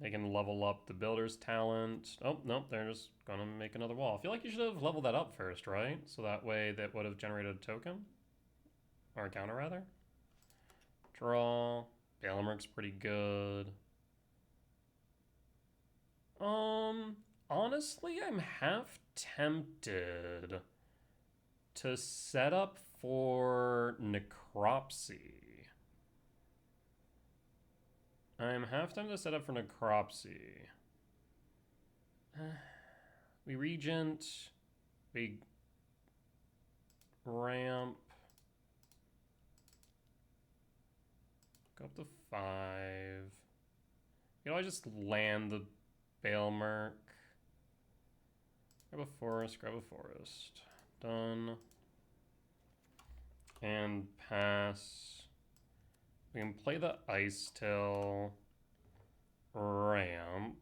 They can level up the Builder's Talent. Oh, nope, they're just gonna make another wall. I feel like you should have leveled that up first, right? So that way that would have generated a token. Or a counter, rather. Draw. Balemerk's pretty good. Honestly, I'm half tempted to set up for Necropsy. I'm half tempted to set up for Necropsy. We Regent. We ramp. Go up to 5. You know, I just land the Balemerk. Grab a forest, grab a forest. Done. And pass. We can play the Ice Till. Ramp.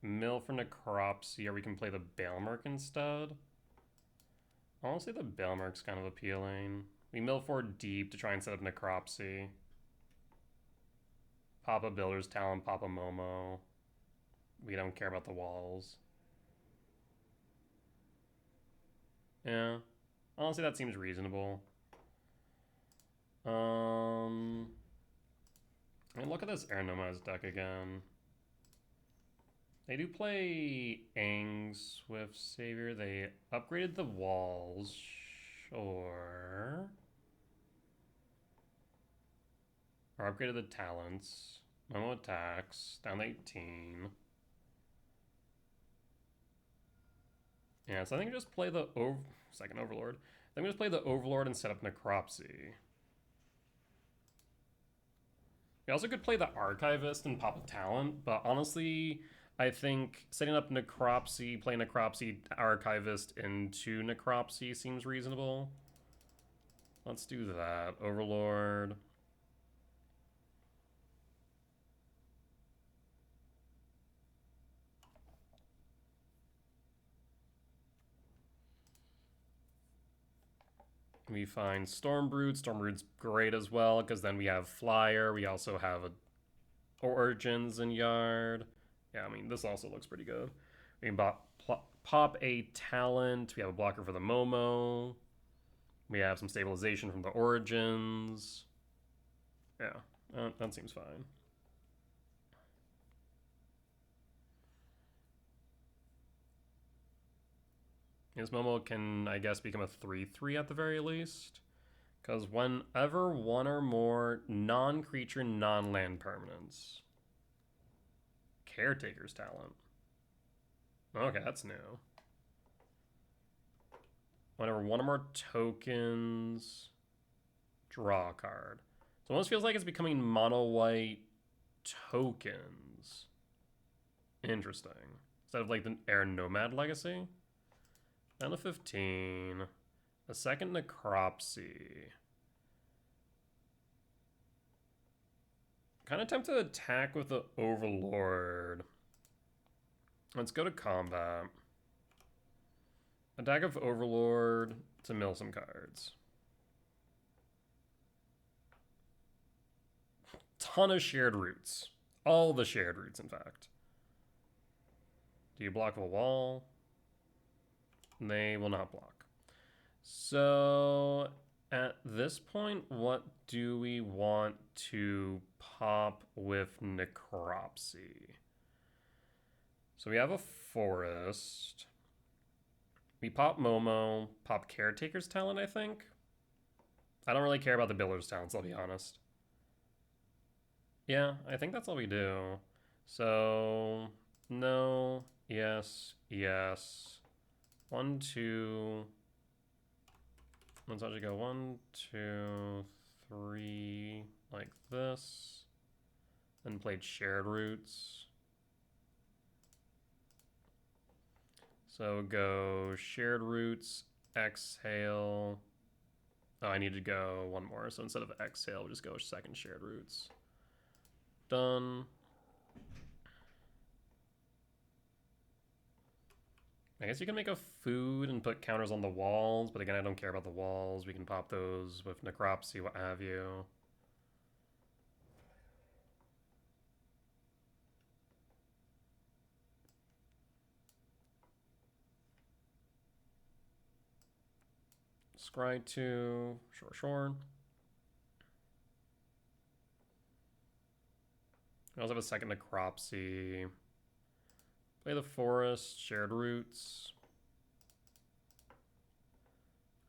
Mill for Necropsy, or we can play the Balemerk instead. Honestly, the Balemerk's kind of appealing. We mill 4 deep to try and set up Necropsy. Pop a Builder's Talent, pop a Momo. We don't care about the walls. Yeah. Honestly, that seems reasonable. And look at this Air Nomad's deck again. They do play Aang, Swift Savior. They upgraded the walls. Sure. Or upgraded the talents. Momo attacks. Down to 18. Yeah, so I think I just play the second Overlord. I'm gonna just play the Overlord and set up Necropsy. We also could play the Archivist and pop a talent, but honestly, I think setting up Necropsy, playing Necropsy, Archivist into Necropsy seems reasonable. Let's do that. Overlord. We find Stormbrood. Stormbrood's great as well, because then we have Flyer. We also have Origins and Yard. Yeah, I mean, this also looks pretty good. We can pop a talent. We have a blocker for the Momo. We have some stabilization from the Origins. Yeah, that seems fine. This Momo can, I guess, become a 3/3 at the very least. Because whenever one or more non-creature, non-land permanents. Caretaker's Talent. Okay, that's new. Whenever one or more tokens, draw a card. So it almost feels like it's becoming mono-white tokens. Interesting. Instead of like the Air Nomad Legacy. Down to 15. A second Necropsy. Kind of tempted to attack with the Overlord. Let's go to combat. Attack of Overlord to mill some cards. Ton of shared roots. All the shared roots, in fact. Do you block a wall? They will not block. So at this point, what do we want to pop with Necropsy? So we have a forest. We pop Momo, pop Caretaker's Talent, I think. I don't really care about the Builder's Talents, I'll be honest. Yeah, I think that's all we do. So, no, yes, yes. 1, 2. Let's actually go 1, 2, 3, like this. Then played Shared Roots. So go Shared Roots, Exhale. Oh, I need to go one more. So instead of Exhale, we'll just go second Shared Roots. Done. I guess you can make a food and put counters on the walls, but again, I don't care about the walls. We can pop those with Necropsy, what have you. Scry 2, sure. I also have a second Necropsy. Play the forest, shared roots.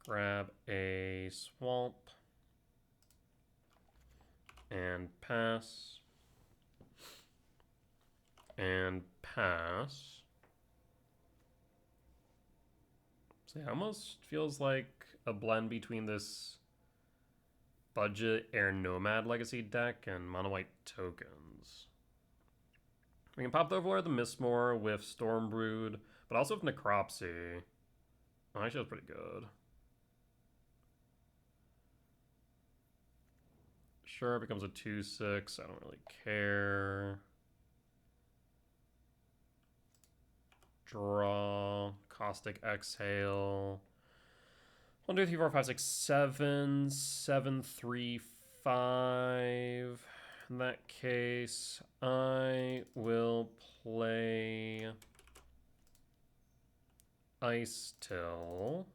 Grab a swamp. And pass. And pass. So it almost feels like a blend between this budget Air Nomad Legacy deck and mono white tokens. We can pop the Overlord of the Mistmore with Stormbrood, but also with Necropsy. Oh, actually, that's pretty good. Sure, it becomes a 2/6. I don't really care. Draw. Caustic Exhale. 1, 2, 3, 4, 5, 6, 7. 7, 3, 5. In that case, I will play Ice Till.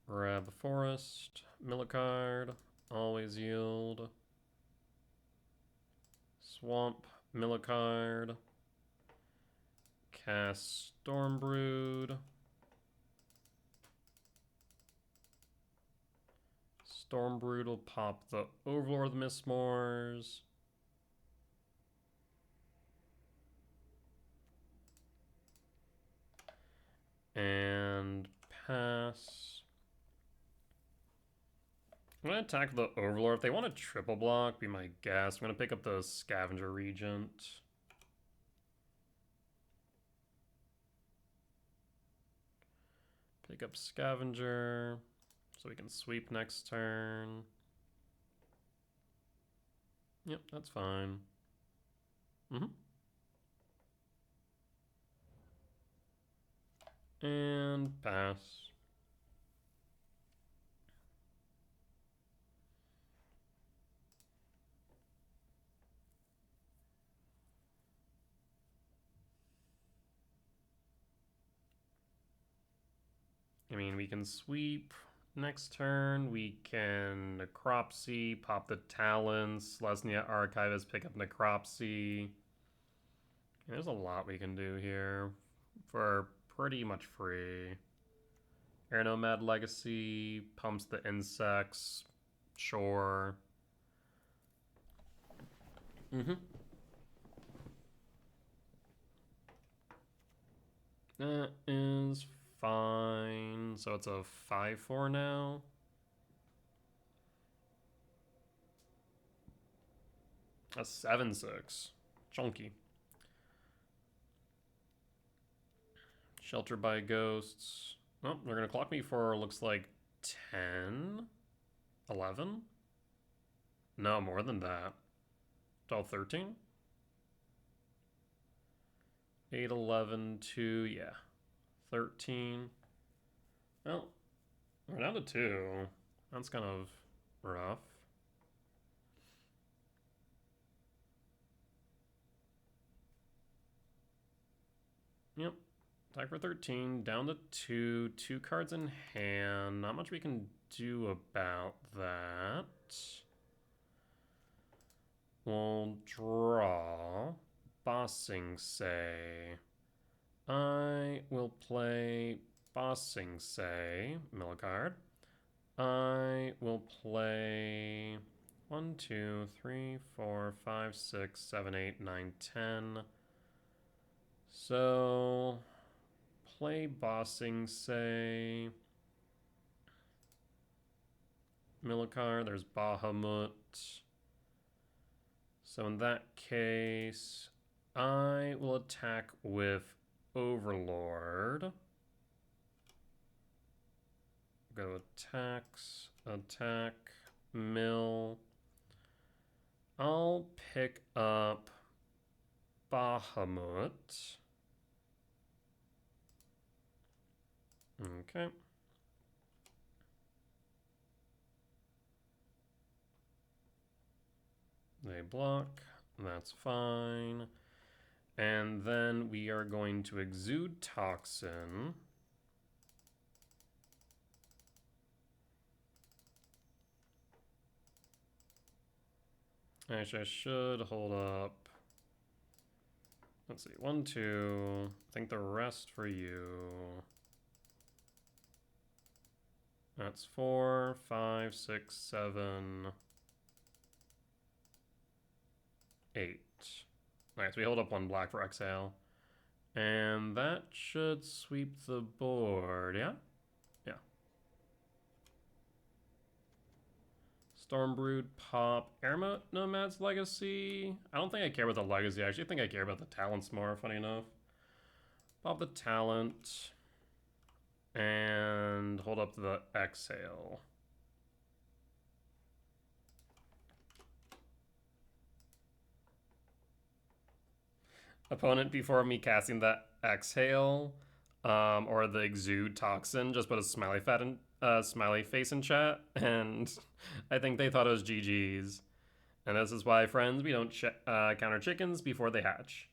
Grab the forest, mill a card, always yield. Swamp, mill a card. Cast Stormbrood. Stormbrood will pop the Overlord of the Mistmores. And pass. I'm going to attack the Overlord. If they want a triple block, be my guess. I'm going to pick up the Scavenger Regent. Pick up Scavenger, so we can sweep next turn. Yep, that's fine. And pass. I mean, we can sweep next turn. We can Necropsy, pop the Talents, Lesnia Archivist, pick up Necropsy. There's a lot we can do here for pretty much free. Air Nomad Legacy, pumps the insects, sure. That is fine. So it's a 5/4 now. A 7/6. Chunky. Shelter by ghosts. Oh, they're gonna clock me for, looks like 10? 11? No, more than that. 12, 13? 8, 11, 2, yeah. 13. Well, we're down to 2. That's kind of rough. Yep. Attack for 13. Down to 2. 2 cards in hand. Not much we can do about that. We'll draw. Bossing Say. I will play Bossing Say. Mill a card. I will play 1, 2, 3, 4, 5, 6, 7, 8, 9, 10. So play Bossing Say. Millikar, there's Bahamut. So in that case, I will attack with Overlord. Go attacks, attack, mill. I'll pick up Bahamut. Okay. They block. That's fine. And then we are going to exude Toxin. Actually, I should hold up. Let's see. 1, 2. I think the rest for you. That's 4, 5, 6, 7, 8. Nice. We hold up 1 black for exhale. And that should sweep the board. Yeah? Yeah. Stormbrood, pop. Air Nomad's Legacy. I don't think I care about the Legacy. I actually think I care about the talents more, funny enough. Pop the talent. And hold up the exhale. Opponent before me casting that exhale or the exude toxin just put a smiley face in chat, and I think they thought it was GG's. And this is why, friends, we don't counter chickens before they hatch.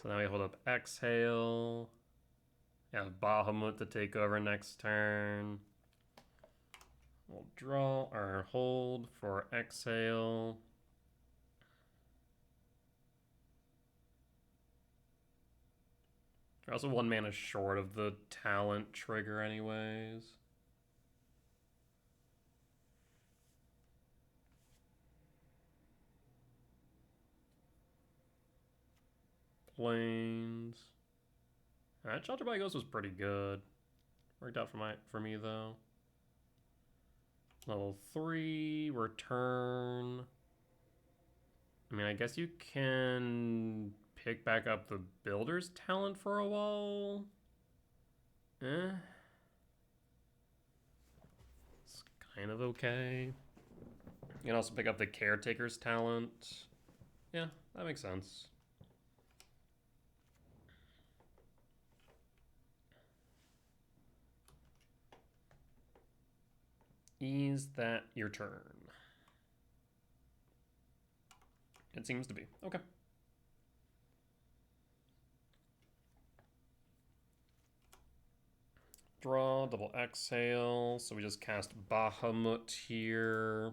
So now we hold up exhale. Have Bahamut to take over next turn. We'll draw or hold for exhale. We're also 1 mana short of the talent trigger anyways. Planes. Alright, Shelter by Ghost was pretty good. Worked out for me though. Level 3, return. I mean, I guess you can pick back up the Builder's talent for a while. It's kind of okay. You can also pick up the Caretaker's talent. Yeah, that makes sense. Is that your turn? It seems to be. Okay. Draw, double exhale. So we just cast Bahamut here.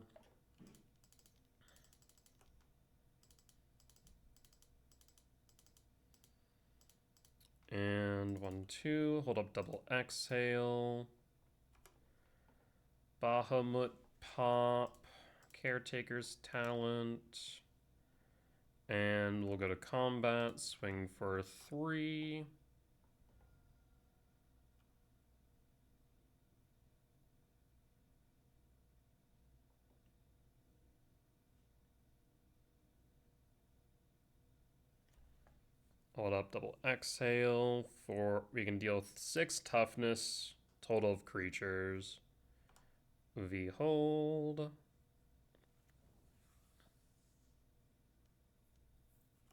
And 1, 2. Hold up, double exhale. Bahamut pop. Caretaker's talent. And we'll go to combat. Swing for 3. Hold up, double exhale. We can deal with 6 toughness, total of creatures. V hold.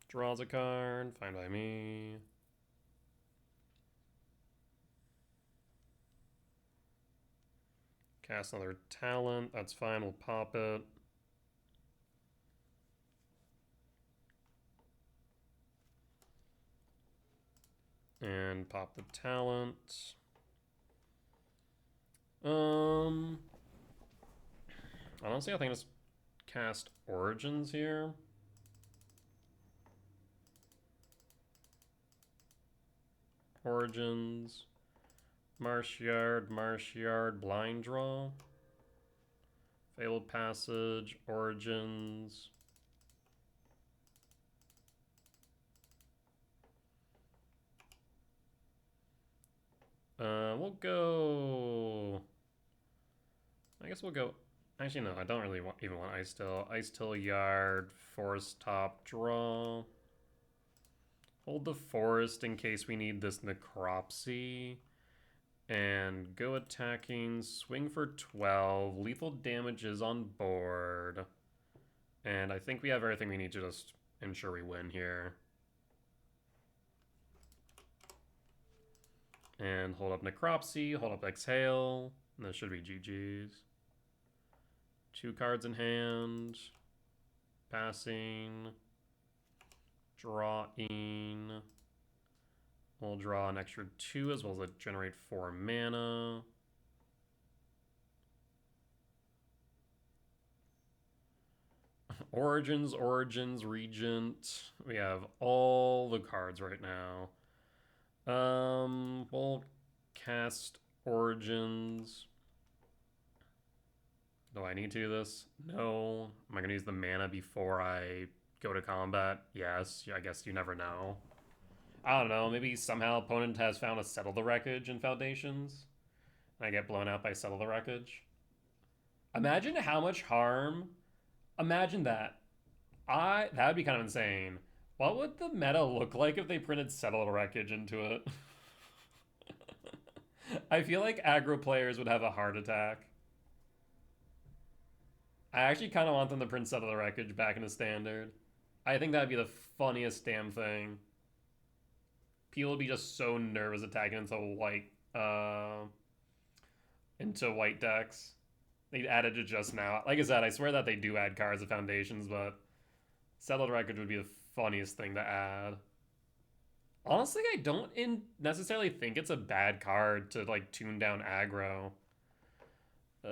Draws a card, fine by me. Cast another talent, that's fine, we'll pop it. And pop the talent. Honestly, I think I just cast Origins here. Origins. Marsh Yard, Blind Draw. Fabled Passage, Origins. We'll go... I guess we'll go... Actually, no, I don't really even want Ice Till. Ice Till Yard, Forest Top, draw. Hold the Forest in case we need this Necropsy. And go attacking, swing for 12. Lethal damage is on board. And I think we have everything we need to just ensure we win here. And hold up Necropsy, hold up Exhale. And this should be GG's. 2 cards in hand. Passing. Drawing. We'll draw an extra 2 as well as generate 4 mana. Origins, Regent. We have all the cards right now. We'll cast Origins. Do I need to do this? No. Am I going to use the mana before I go to combat? Yes. I guess you never know. I don't know. Maybe somehow opponent has found a Settle the Wreckage in Foundations. And I get blown out by Settle the Wreckage. Imagine how much harm. Imagine that. That would be kind of insane. What would the meta look like if they printed Settle the Wreckage into it? I feel like aggro players would have a heart attack. I actually kind of want them to print Settle the Wreckage back into Standard. I think that'd be the funniest damn thing. People would be just so nervous attacking into white decks. They'd added it just now. Like I said, I swear that they do add cards to Foundations, but Settled Record would be the funniest thing to add. Honestly, I don't necessarily think it's a bad card to like tune down aggro. Do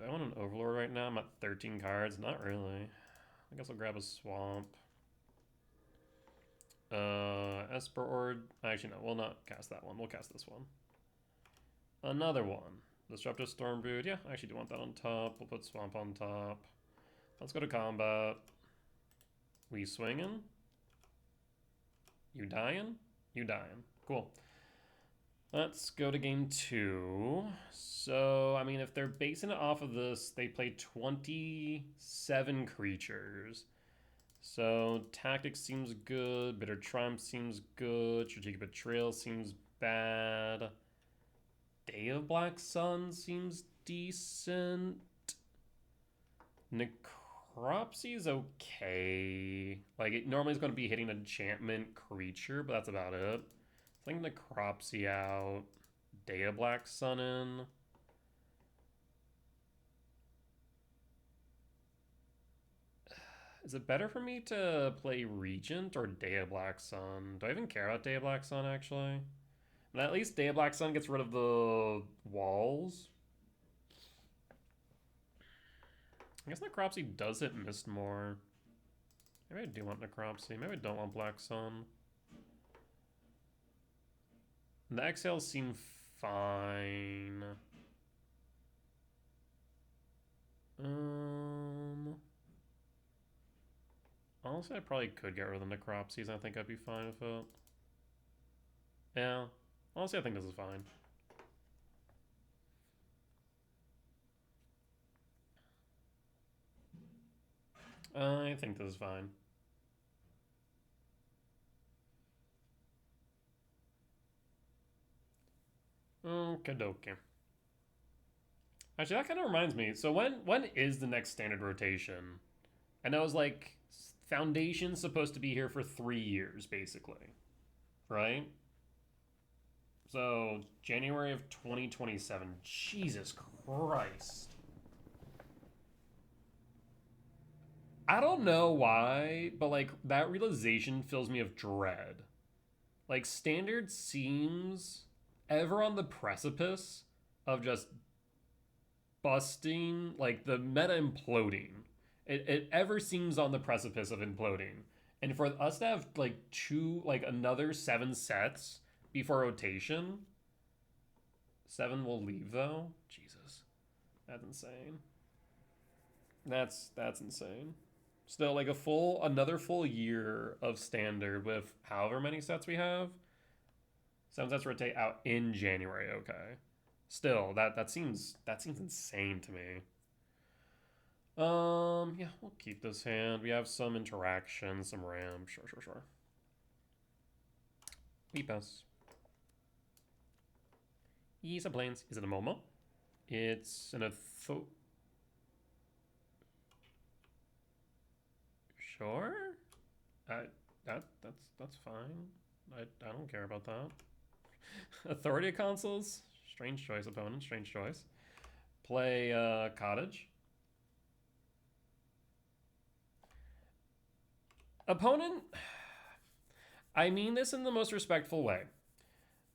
I want an Overlord right now? I'm at 13 cards. Not really. I guess I'll grab a Swamp. Esper Ord. Actually, no, we'll not cast that one. We'll cast this one. Another one. Disruptive Stormbrood. Yeah, I actually do want that on top. We'll put Swamp on top. Let's go to combat. We swinging? You dying? You dying. Cool. Let's go to game 2. So, I mean, if they're basing it off of this, they play 27 creatures. So, Tactics seems good. Bitter Triumph seems good. Strategic Betrayal seems bad. Day of Black Sun seems decent. Necropsy's okay. Like, it normally is going to be hitting an enchantment creature, but that's about it. I think Necropsy out. Day of Black Sun in. Is it better for me to play Regent or Day of Black Sun? Do I even care about Day of Black Sun, actually? And at least Day of Black Sun gets rid of the walls. I guess Necropsy does hit Mist more. Maybe I do want Necropsy. Maybe I don't want Black Sun. The exhales seem fine. Honestly, I probably could get rid of the Necropsies. I think I'd be fine with it. Yeah. Honestly, I think this is fine. I think this is fine. Okie dokie. Actually, that kind of reminds me. So when is the next standard rotation? I know it's like Foundation's supposed to be here for 3 years, basically, right? So January of 2027. Jesus Christ. I don't know why, but like that realization fills me of dread. Like standard seems ever on the precipice of just busting, like the meta imploding. It ever seems on the precipice of imploding. And for us to have like another 7 sets before rotation, 7 will leave though. Jesus, that's insane. That's insane. Still, like another full year of standard with however many sets we have. 7 sets rotate out in January. Okay. Still, that seems insane to me. Yeah, we'll keep this hand. We have some interaction, some ramp. Sure. We pass. Ease of planes. Is it a Momo? It's an Atho. Sure. That's fine. I don't care about that. Authority of consoles. Strange choice, opponent. Strange choice. Play Cottage. Opponent. I mean this in the most respectful way.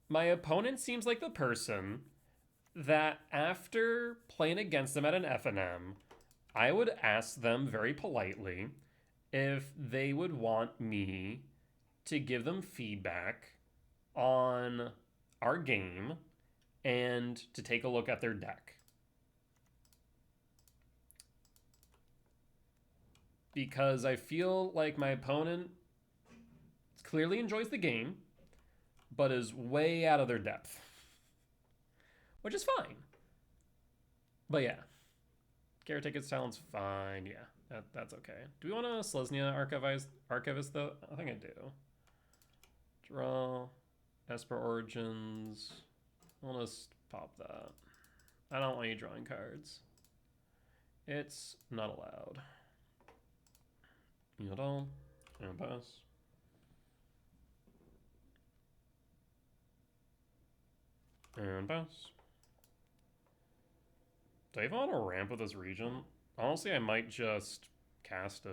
My opponent seems like the person that after playing against them at an FNM, I would ask them very politely if they would want me to give them feedback on our game and to take a look at their deck. Because I feel like my opponent clearly enjoys the game, but is way out of their depth. Which is fine. But yeah. Caretaker's talent's fine, yeah. That's okay. Do we want to Selesnya Archivist though? I think I do. Draw. Esper Origins. I'll just pop that. I don't want you drawing cards. It's not allowed. Yodel. And pass. And pass. Do I even want to ramp with this region? Honestly, I might just cast it.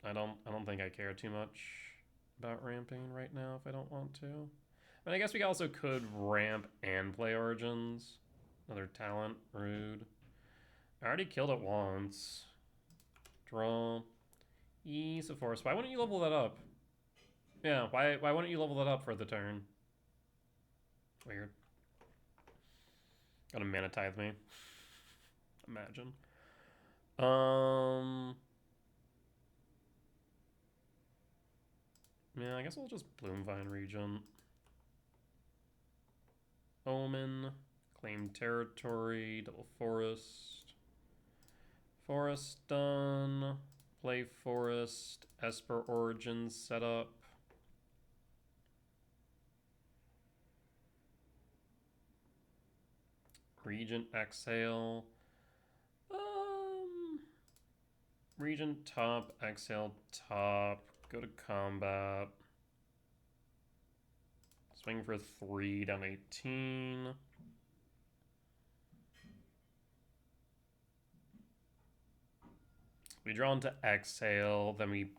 I don't think I care too much about ramping right now if I don't want to. I mean, I guess we also could ramp and play Origins. Another talent, rude. I already killed it once. Draw. Ease of Force. Why wouldn't you level that up? Yeah, why wouldn't you level that up for the turn? Weird. Gonna mana tithe me. Imagine. Yeah, I guess I'll just Bloomvine Regent. Omen. Claim territory. Double forest. Forest done. Play forest. Esper Origins set up. Regent exhale. Regent top, exhale top. Go to combat. Swing for 3 down 18. We draw into exhale, then we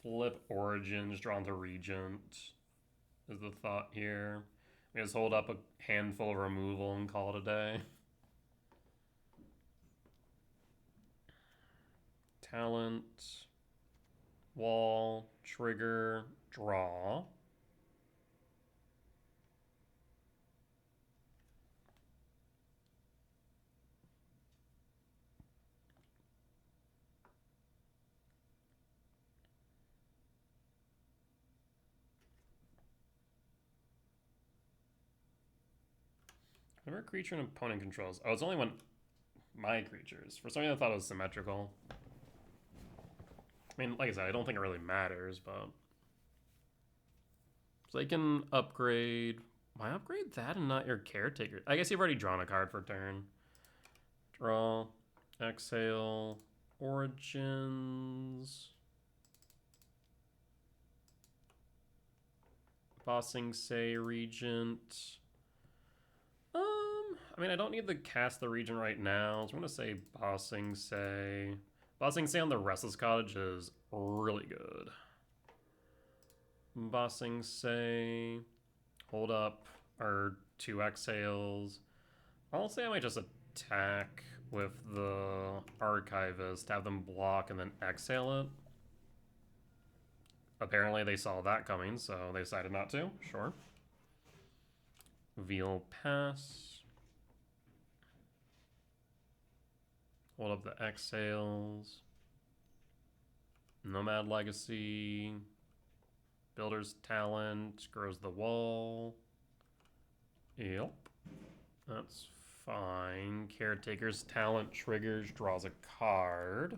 flip Origins, draw into Regent. Is the thought here. We just hold up a handful of removal and call it a day. Talent, wall, trigger, draw. Whatever creature an opponent controls. Oh, it's only when my creatures. For some reason I thought it was symmetrical. I mean, like I said, I don't think it really matters, but... So they can upgrade Why upgrade that and not your caretaker? I guess you've already drawn a card for turn. Draw, exhale, origins. Bossing Say Regent. I mean, I don't need to cast the Regent right now, so I'm gonna say Bossing Say. Bossing Say on the Restless Cottage is really good. Bossing Say. Hold up our 2 exhales. I'll say I might just attack with the Archivist, have them block and then exhale it. Apparently they saw that coming, so they decided not to. Sure. Veal pass. Hold up the exhales. Nomad Legacy. Builder's Talent. Grows the wall. Yep. That's fine. Caretaker's Talent triggers, draws a card.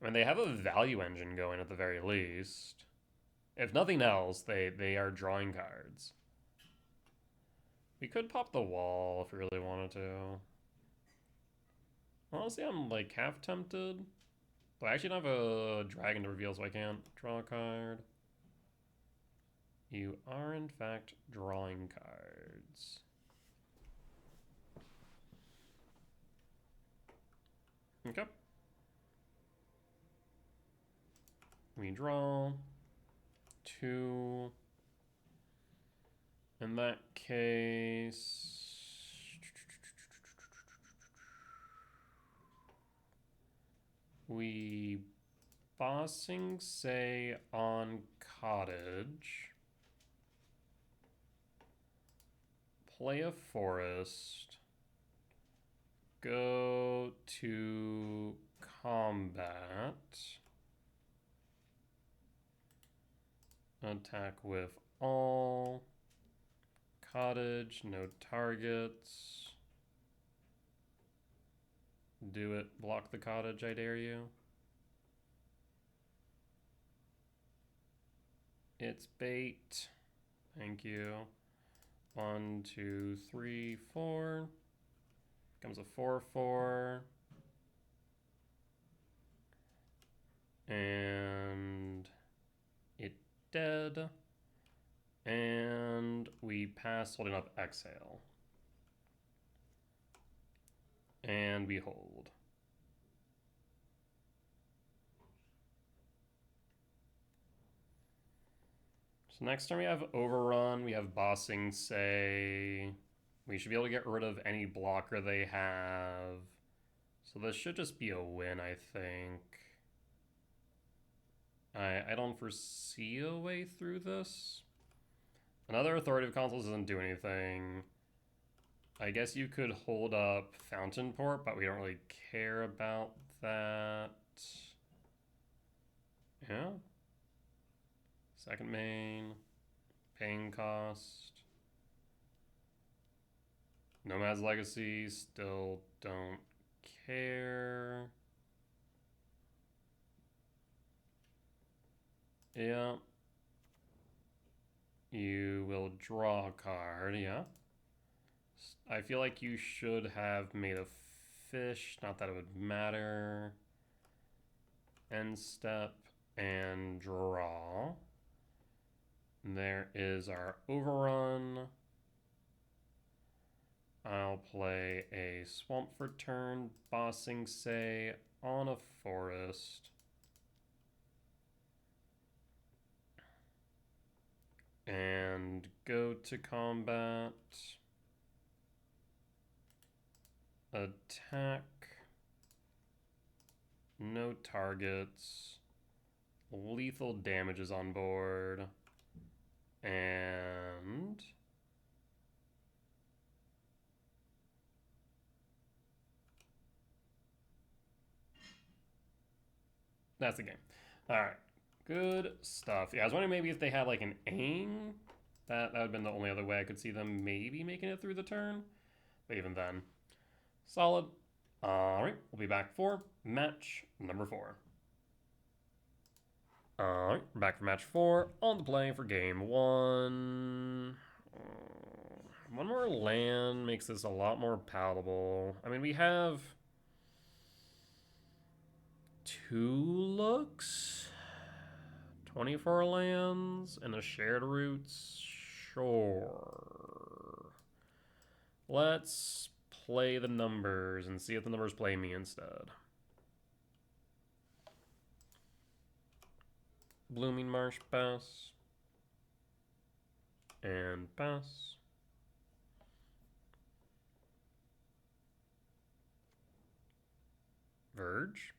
I mean, they have a value engine going at the very least. If nothing else, they are drawing cards. We could pop the wall if we really wanted to. Honestly, I'm like half tempted. But I actually don't have a dragon to reveal, so I can't draw a card. You are, in fact, drawing cards. Okay. We draw 2. In that case, we Bossing Say on Cottage. Play a forest. Go to combat. Attack with all. Cottage, no targets. Do it. Block the cottage, I dare you. It's bait. Thank you. 1, 2, 3, 4. Becomes a 4/4. And it dead. And we pass holding up exhale. And we hold. So next turn we have Overrun, we have Bossing Say. We should be able to get rid of any blocker they have. So this should just be a win, I think. I don't foresee a way through this. Another Authoritative Consuls doesn't do anything. I guess you could hold up Fountain Port, but we don't really care about that. Yeah. Second main. Paying cost. Nomad's Legacy, still don't care. Yeah. You will draw a card, yeah. I feel like you should have made a fish, not that it would matter. End step and draw. There is our Overrun. I'll play a Swamp for turn, Bossing Say on a forest. And go to combat. Attack. No targets. Lethal damage is on board. And that's the game. All right. Good stuff. Yeah, I was wondering maybe if they had like an aim. That would have been the only other way I could see them maybe making it through the turn. But even then, solid. All right, we'll be back for match number 4. All right, we're back for match 4 on the play for game 1. One more land makes this a lot more palatable. I mean, we have 2 looks, 24 lands, and a shared roots. Sure. Let's play the numbers and see if the numbers play me instead. Blooming Marsh, pass. And pass. Verge?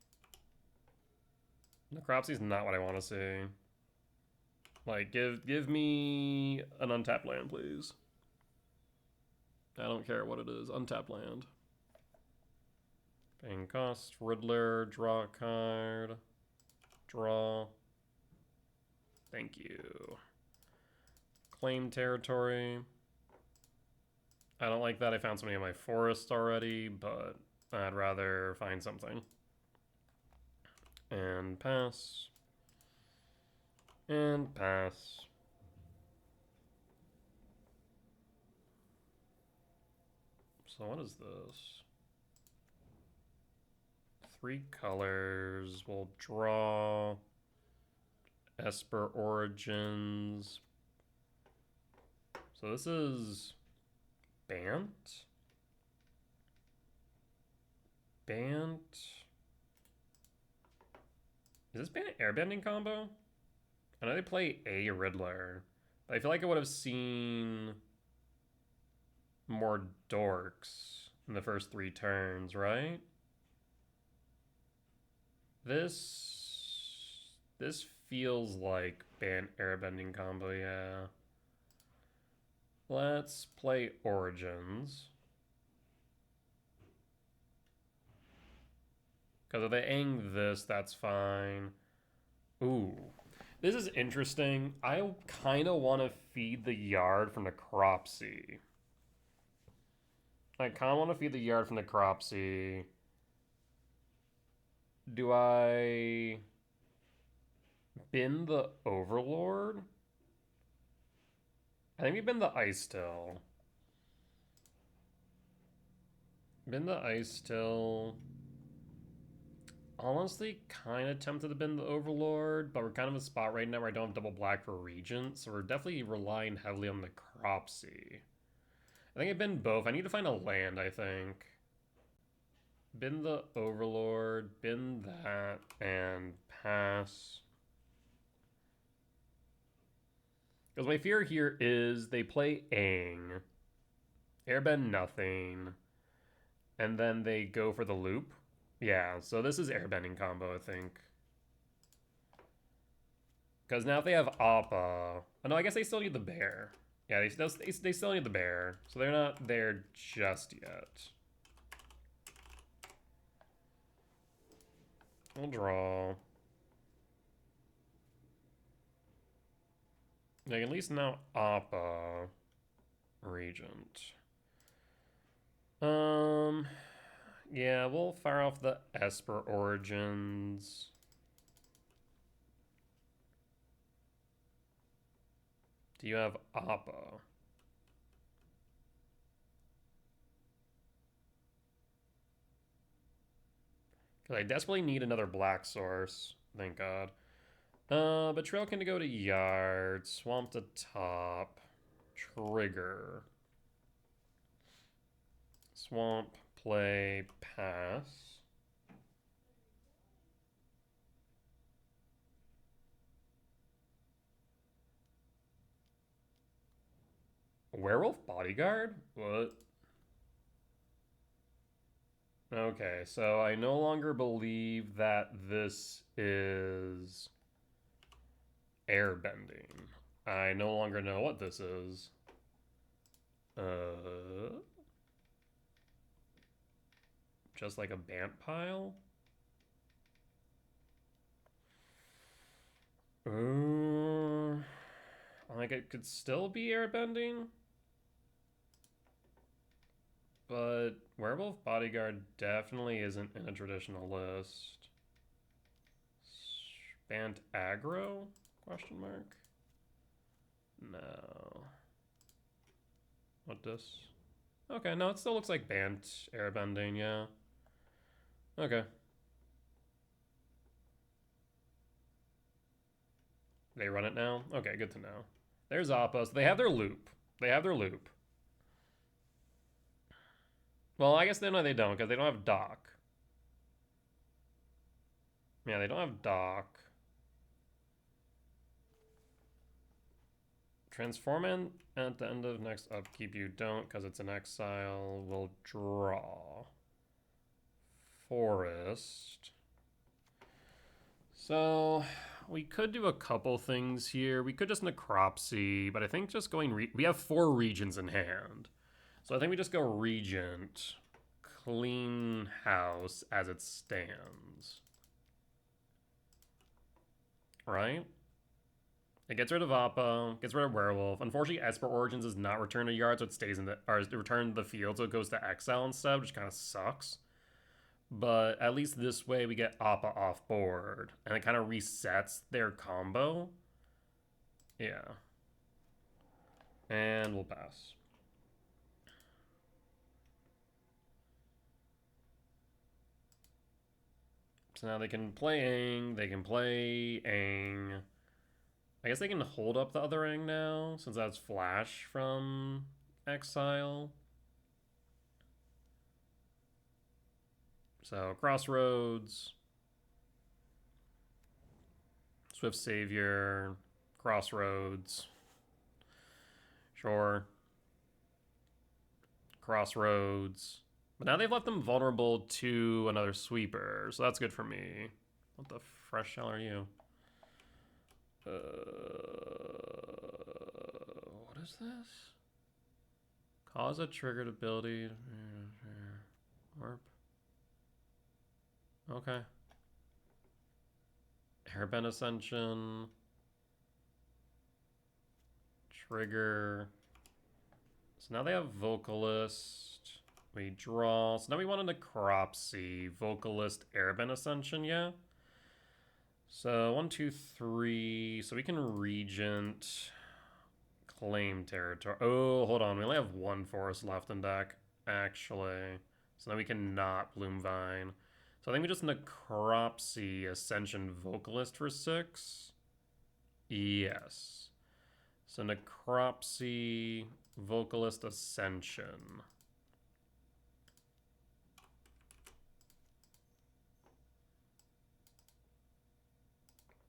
Necropsy's not what I want to see. Like, give me an untapped land, please. I don't care what it is. Untapped land. Paying cost, Riddler, draw a card. Draw. Thank you. Claim territory. I don't like that I found something in my forest already, but I'd rather find something. And pass. And pass. So what is this? 3 colors. We'll draw Esper Origins. So this is Bant. Bant. Is this Bant Airbending combo? I know they play a Riddler, but I feel like I would have seen more dorks in the first 3 turns, right? This feels like Bant Airbending combo, yeah. Let's play Origins. Because if they ang this, that's fine. Ooh. This is interesting. I kind of want to feed the yard from Necropsy. I kind of want to feed the yard from Necropsy. Do I bin the Overlord? I think we bin the Ice Still. Bin the Ice Still. Honestly, kind of tempted to bin the Overlord, but we're kind of in a spot right now where I don't have double black for Regent, so we're definitely relying heavily on the Cropsy. I think I bin both. I need to find a land, I think. Bin the Overlord, bin that, and pass. Because my fear here is they play Aang, airbend nothing, and then they go for the loop. Yeah, so this is airbending combo, I think. Because now if they have Appa... Oh, no, I guess they still need the bear. Yeah, they still need the bear. So they're not there just yet. We'll draw. They can at least now Appa Regent. Yeah, we'll fire off the Esper Origins. Do you have Appa? Because I desperately need another black source. Thank God. Betrayal can go to yard. Swamp to top. Trigger. Swamp, play, pass. Werewolf Bodyguard? What? Okay, so I no longer believe that this is airbending. I no longer know what this is. Just like a Bant pile? Like it could still be airbending? But Werewolf Bodyguard definitely isn't in a traditional list. Bant aggro? Question mark? No. What this? Okay, no, it still looks like Bant Airbending, yeah. Okay. They run it now? Okay, good to know. There's Appa, so they have their loop. They have their loop. Well, I guess they know they don't, because they don't have Dock. Yeah, they don't have Dock. Transform in at the end of next upkeep. You don't, because it's an exile. We'll draw. Forest. So we could do a couple things here. We could just Necropsy, but I think just going... we have 4 regions in hand. So I think we just go Regent. Clean house as it stands. Right? It gets rid of Appa, gets rid of Werewolf. Unfortunately, Esper Origins does not return a yard, so it stays in the... or return to the field, so it goes to exile instead, which kind of sucks. But at least this way we get Appa off board, and it kind of resets their combo. Yeah. And we'll pass. So now they can play Aang, they can play Aang. I guess they can hold up the other Aang now, since that's Flash from exile. So, Crossroads, Swift Savior, Crossroads, sure, Crossroads. But now they've left them vulnerable to another sweeper, so that's good for me. What the fresh hell are you? What is this? Cause a triggered ability. Warp. Okay. Airbend Ascension. Trigger. So now they have Vocalist. We draw. So now we want a Necropsy. Vocalist, Airbend Ascension, yeah? So 1, 2, 3. So we can Regent. Claim territory. Oh, hold on. We only have 1 forest left in deck, actually. So now we can not Bloomvine. So I think we just Necropsy Ascension Vocalist for 6. Yes. So Necropsy Vocalist Ascension.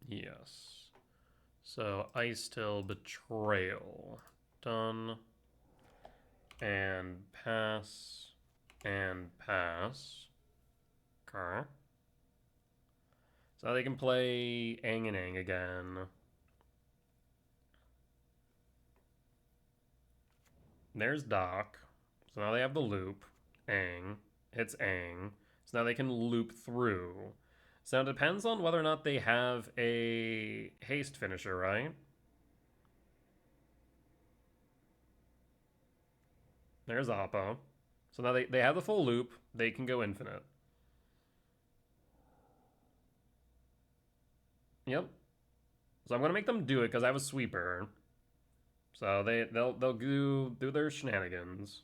Yes. So Ice Till Betrayal. Done. And pass. And pass. Okay. So they can play Aang and Aang again. There's Doc. So now they have the loop. Aang. It's Aang. So now they can loop through. So it depends on whether or not they have a haste finisher, right? There's Appa. So now they have the full loop. They can go infinite. Yep. So I'm gonna make them do it because I have a sweeper. So they'll do their shenanigans.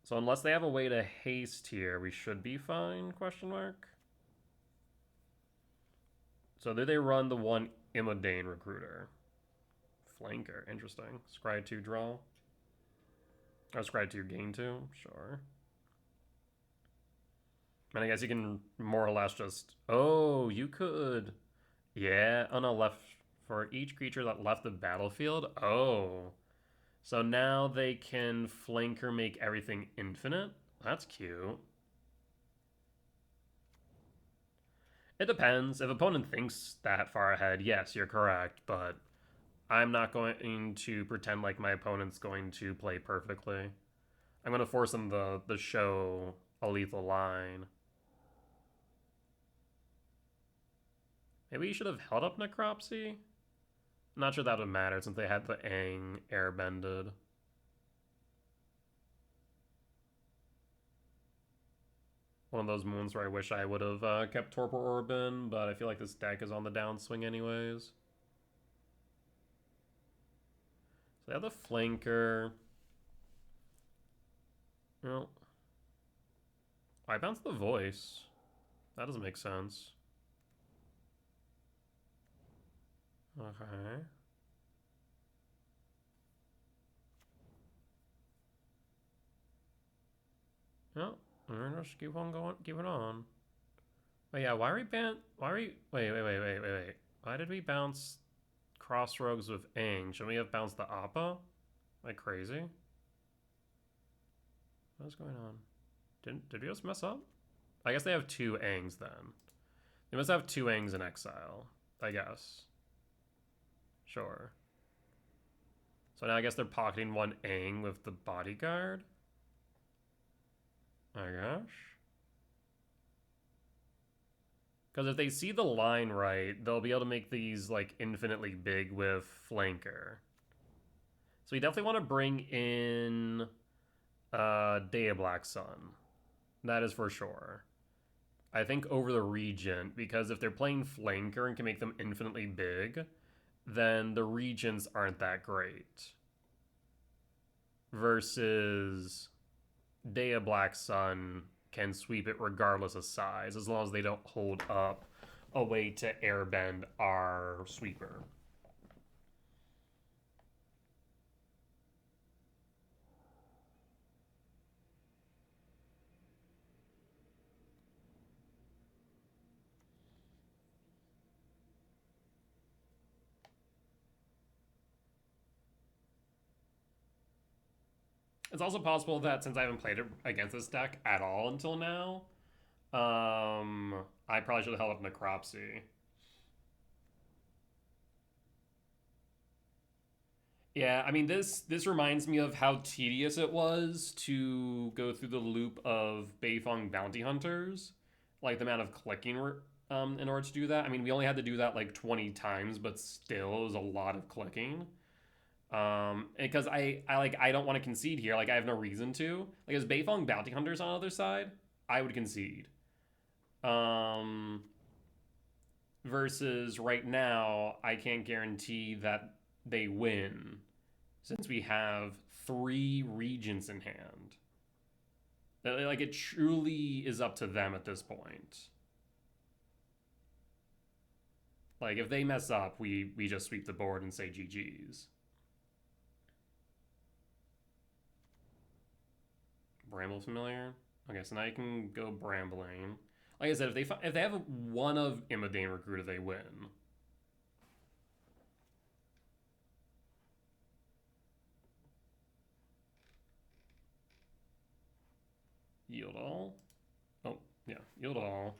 So unless they have a way to haste here, we should be fine, question mark. So do they run the one Imodane Recruiter? Flanker, interesting. Scry 2 draw. Or Scry 2 gain 2, sure. And I guess you can more or less just... Oh, you could... Yeah, on a left... For each creature that left the battlefield? Oh. So now they can flanker make everything infinite? That's cute. It depends. If opponent thinks that far ahead, yes, you're correct, but I'm not going to pretend like my opponent's going to play perfectly. I'm going to force them to show a lethal line. Maybe you should have held up Necropsy? I'm not sure that would matter since they had the Aang airbended. One of those moons where I wish I would have kept Torpor Orbin, but I feel like this deck is on the downswing anyways. So they have the Flanker. No. I bounced the voice. That doesn't make sense. Okay. No, we're gonna just keep on going, keep it on. Oh yeah, why are we wait. Why did we bounce Crossroads with Aang? Shouldn't we have bounced the Appa? Like crazy? What's going on? Did we just mess up? I guess they have two Aangs then. They must have two Aangs in exile, I guess. Sure. So now I guess they're pocketing one Aang with the bodyguard? My gosh. Because if they see the line right, they'll be able to make these like infinitely big with Flanker. So we definitely want to bring in Day of Black Sun. That is for sure. I think over the Regent, because if they're playing Flanker and can make them infinitely big, then the Regents aren't that great. Versus Day of Black Sun can sweep it regardless of size, as long as they don't hold up a way to airbend our sweeper. It's also possible that since I haven't played it against this deck at all until now, I probably should have held up Necropsy. Yeah, I mean this reminds me of how tedious it was to go through the loop of Beifong bounty hunters, like the amount of clicking in order to do that. I mean, we only had to do that like 20 times, but still it was a lot of clicking. Because I don't want to concede here. Like I have no reason to. Like as Beifong bounty hunters on the other side, I would concede. Versus right now, I can't guarantee that they win since we have 3 regents in hand. Like it truly is up to them at this point. Like if they mess up, we just sweep the board and say GG's. Bramble familiar. Okay, so now you can go brambling. Like I said, if they have one of Imodane Recruiter, they win. Yield all. Oh yeah, yield all.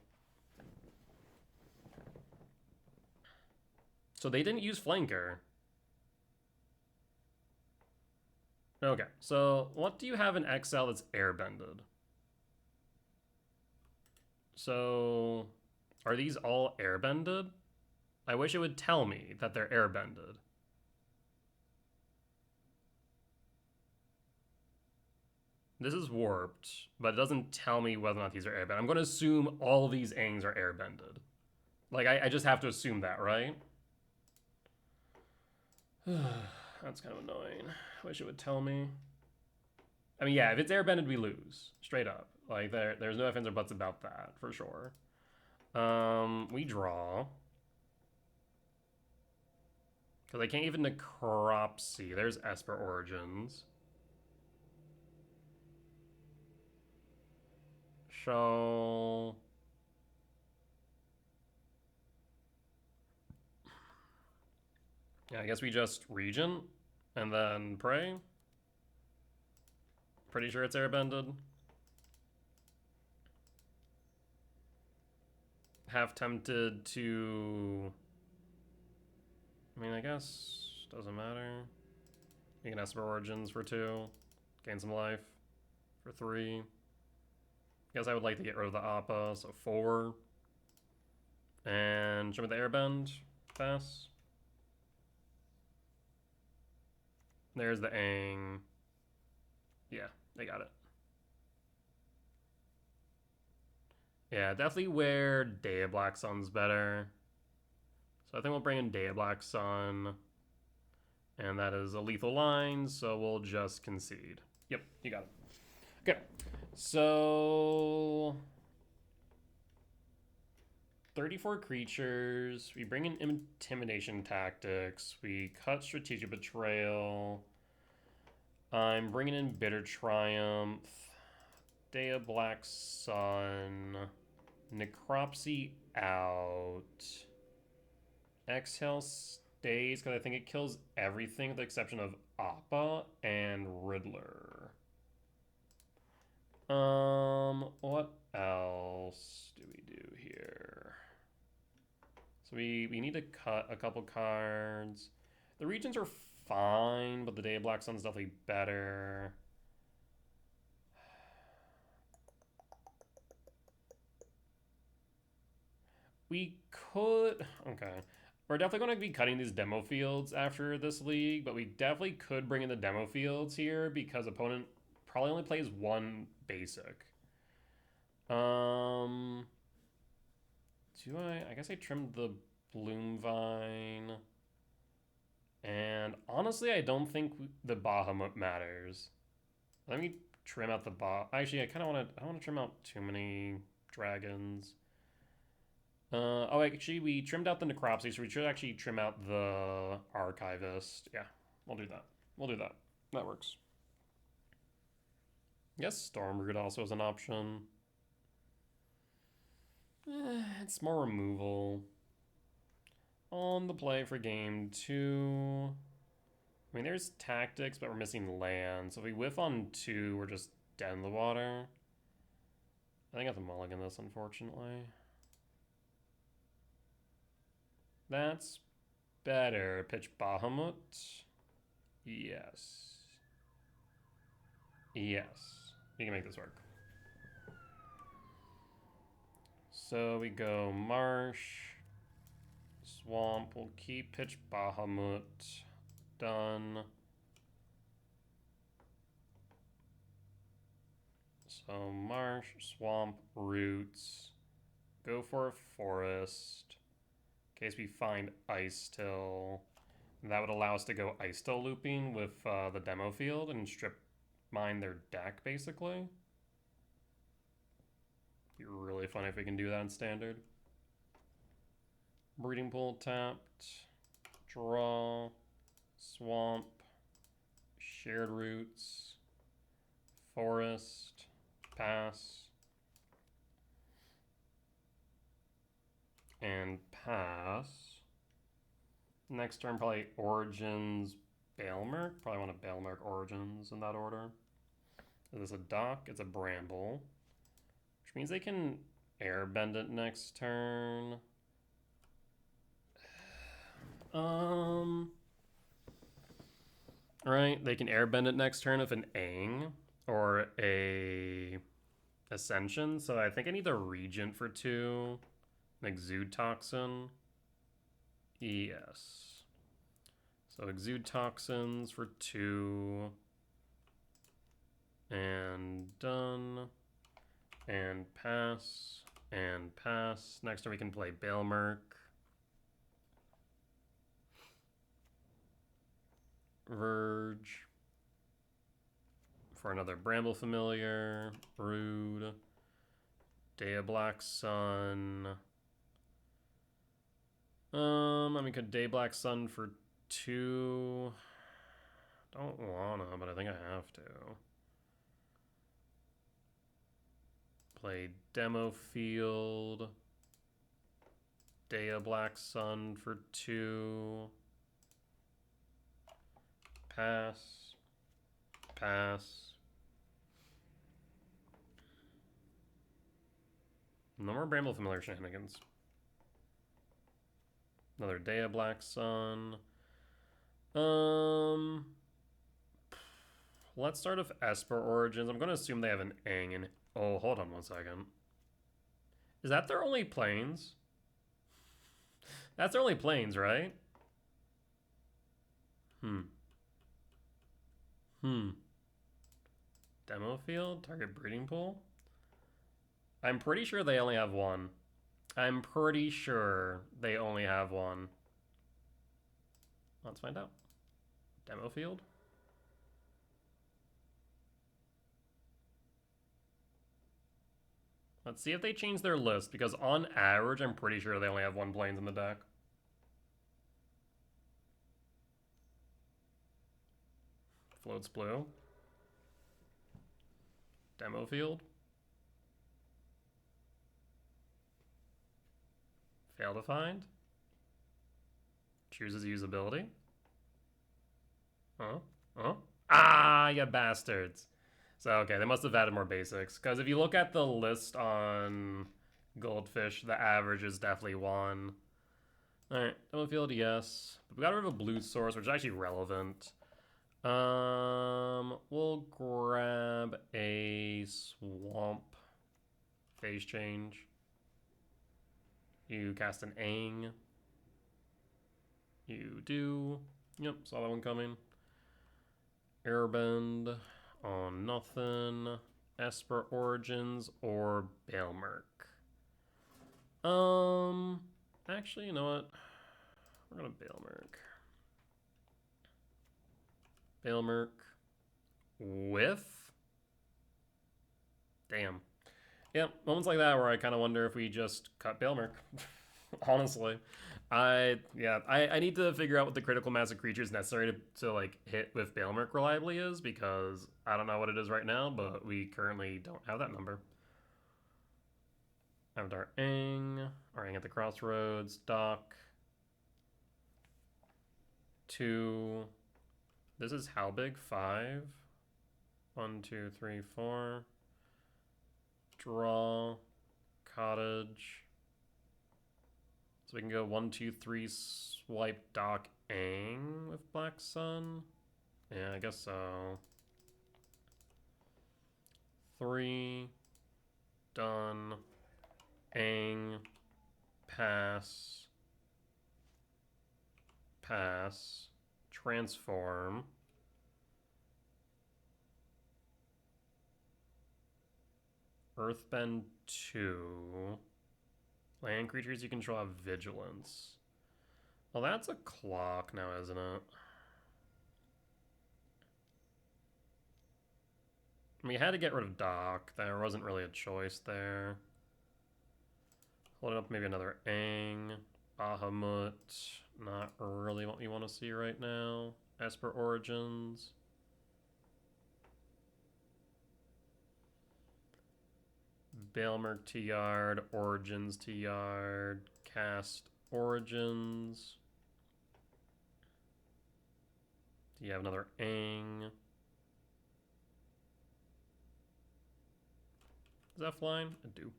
So they didn't use Flanker. Okay, so what do you have in XL that's airbended? So are these all airbended? I wish it would tell me that they're airbended. This is warped, but it doesn't tell me whether or not these are airbended. I'm going to assume all these Aangs are airbended. Like, I just have to assume that, right? That's kind of annoying. I wish it would tell me. I mean, yeah, if it's airbended, we lose. Straight up. Like, there's no ifs, ands, or buts about that, for sure. We draw. Because I can't even Necropsy. There's Esper Origins. So... yeah, I guess we just Regent and then pray. Pretty sure it's airbended. Half tempted to... I mean, I guess doesn't matter. You can Esper Origins for 2. Gain some life for 3. Guess I would like to get rid of the Appa, so 4. And show me the airbend. Pass. There's the Aang. Yeah, they got it. Yeah, definitely where Day of Black Sun's better. So I think we'll bring in Day of Black Sun. And that is a lethal line, so we'll just concede. Yep, you got it. Okay. So 34 creatures. We bring in intimidation tactics. We cut strategic betrayal. I'm bringing in bitter triumph. Day of Black Sun. Necropsy out. Exhale stays because I think it kills everything with the exception of Appa and Riddler. What else do we do here? So we need to cut a couple cards. The regions are fine, but the Day of Black Sun's definitely better. We could... Okay. We're definitely going to be cutting these demo fields after this league, but we definitely could bring in the demo fields here because opponent probably only plays one basic. Do I guess I trimmed the Bloom Vine. And honestly, I don't think the Bahamut matters. Let me trim out the Actually, I don't want to trim out too many dragons. Oh, actually, we trimmed out the Necropsy, so we should actually trim out the Archivist. Yeah, we'll do that. We'll do that. That works. I guess Stormbrood also is an option. It's more removal. On the play for game 2. I mean, there's tactics, but we're missing land. So if we whiff on 2, we're just dead in the water. I think I have to mulligan this, unfortunately. That's better. Pitch Bahamut. Yes. Yes. We can make this work. So we go Marsh. Swamp. We'll keep Pitch Bahamut. Done. So Marsh, Swamp, Roots. Go for a Forest. In case we find Ice Till. That would allow us to go Ice Till looping with the demo field and strip mine their deck, basically. Be really fun if we can do that in Standard. Breeding Pool tapped. Draw. Swamp. Shared Roots. Forest. Pass. And pass. Next turn, probably Origins, Baelmerk. Probably want to Baelmerk Origins in that order. Is this a dock? It's a Bramble. Which means they can Airbend it next turn. Right, they can Airbend it next turn with an Aang or a Ascension. So I think I need the Regent for 2. An Exude Toxin. Yes. So Exude Toxins for 2. And done. And pass. And pass. Next turn we can play Baelmerk. Verge. For another Bramble Familiar. Rude. Day of Black Sun. I mean, could Day Black Sun for 2. Don't wanna, but I think I have to. Play Demo Field. Day of Black Sun for 2. Pass. Pass. No more Bramble Familiar shenanigans. Another Day of Black Sun. Let's start with Esper Origins. I'm going to assume they have an Aang and... Oh, hold on one second. Is that their only planes? That's their only planes, right? Demo field? Target breeding pool? I'm pretty sure they only have one. I'm pretty sure they only have one. Let's find out. Demo field? Let's see if they change their list, because on average, I'm pretty sure they only have 1 plains in the deck. Floats blue. Demo field. Fail to find. Chooses usability. Ah, you bastards. So, okay, they must have added more basics. Because if you look at the list on Goldfish, the average is definitely 1. Alright, demo field, yes. But we got rid of a blue source, which is actually relevant. We'll grab a swamp. Phase change. You cast an Aang. You do. Yep, saw that one coming. Airbend on nothing. Esper Origins or Baelmerk. Actually, you know what? We're gonna Baelmerk. Baelmerk with. Damn. Yep, moments like that where I kind of wonder if we just cut Baelmerk. Honestly. I need to figure out what the critical mass of creatures necessary to like hit with Baelmerk reliably is, because I don't know what it is right now, but we currently don't have that number. Avatar Aang, or Aang at the Crossroads, Dock. 2. This is how big? 5. 1, 2, 3, 4. Draw. Cottage. So we can go 1, 2, 3, swipe Dock Aang with Black Sun. Yeah, I guess so. 3. Done. Aang. Pass. Pass. Transform. Earthbend 2. Land creatures you control have vigilance. Well, that's a clock now, isn't it? We had to get rid of Dock. There wasn't really a choice there. Holding up maybe another Aang. Bahamut. Not really what we want to see right now. Esper Origins. Baelmerk to yard, Origins to yard, cast Origins. Do you have another Aang? Is that flying? I do.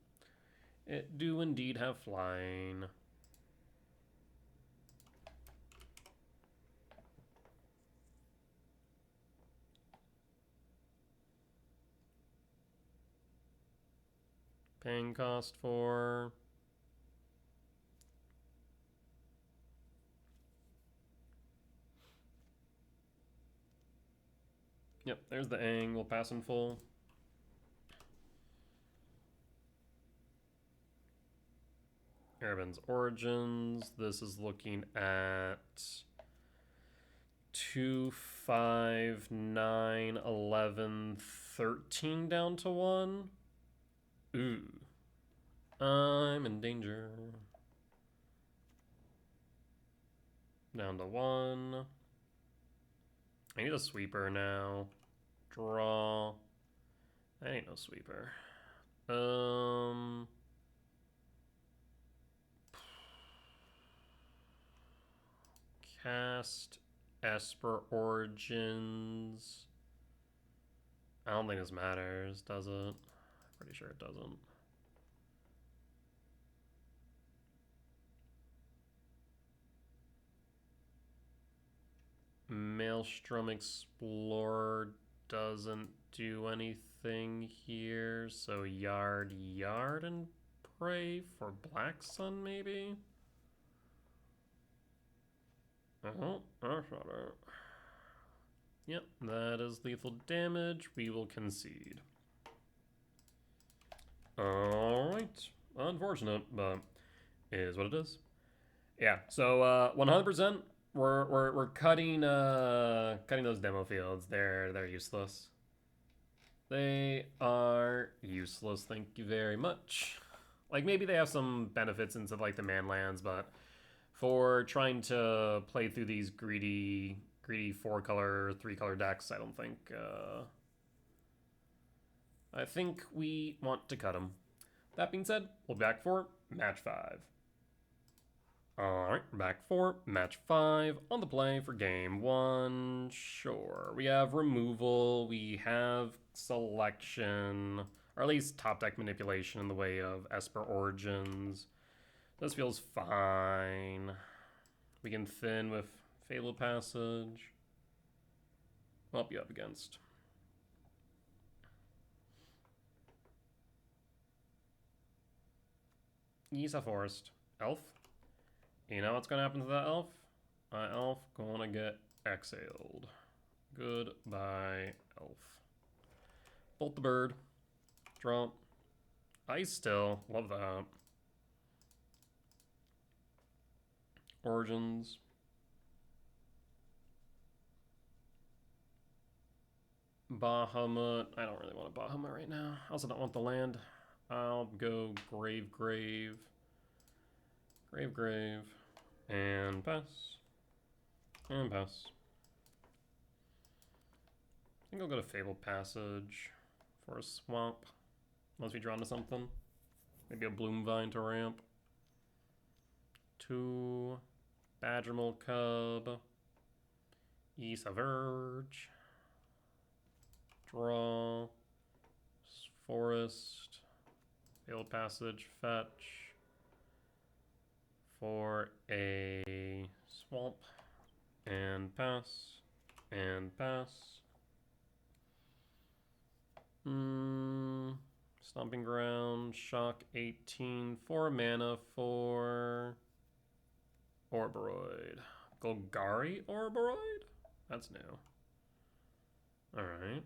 It do indeed have flying. Paying cost for. Yep, there's the Aang. We'll pass in full. Airbend's Origins. This is looking at 2, 5, 9, 11, 13 down to 1. Ooh. I'm in danger. Down to 1. I need a sweeper now. Draw. I ain't no sweeper. Cast Esper Origins. I don't think this matters, does it? Pretty sure it doesn't. Maelstrom Explorer doesn't do anything here, so yard and pray for Black Sun, maybe? Oh, yep, that is lethal damage. We will concede. Alright. Unfortunate, but it is what it is. Yeah, so 100%. We're cutting cutting those demo fields. They're useless. They are useless, thank you very much. Like, maybe they have some benefits into, like, the man lands, but for trying to play through these greedy 4-color, 3-color decks, I don't think, I think we want to cut them. That being said, we'll be back for match 5. Alright, we're back for match 5 on the play for game 1. Sure, we have removal, we have selection, or at least top deck manipulation in the way of Esper Origins. This feels fine. We can thin with Fatal Passage. What will be up against? Ysa Forest. Elf. You know what's gonna happen to that elf? Elf gonna get exhaled. Goodbye, elf. Bolt the bird. Draw. Ice still. Love that. Origins. Bahamut. I don't really want a Bahamut right now. I also don't want the land. I'll go Grave. And pass. And pass. I think I'll go to Fabled Passage for a swamp. Unless we draw into something. Maybe a Bloom Vine to ramp. 2. Badgermole Cub. Ysa Verge. Draw. Forest. Fabled Passage. Fetch. For a swamp. And pass. And pass. Stomping Ground. Shock 18. 4 mana for Ouroboroid. Golgari Ouroboroid? That's new. Alright.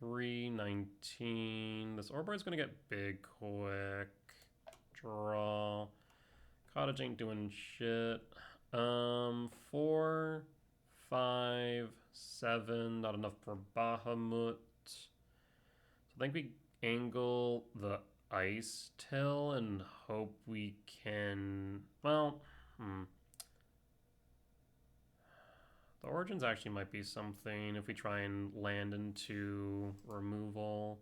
319. This Ouroboroid's gonna get big quick. Draw. Cottage ain't doing shit. 4, 5, 7. Not enough for Bahamut. So I think we angle the Ice Till and hope we can... Well, The Origins actually might be something if we try and land into removal.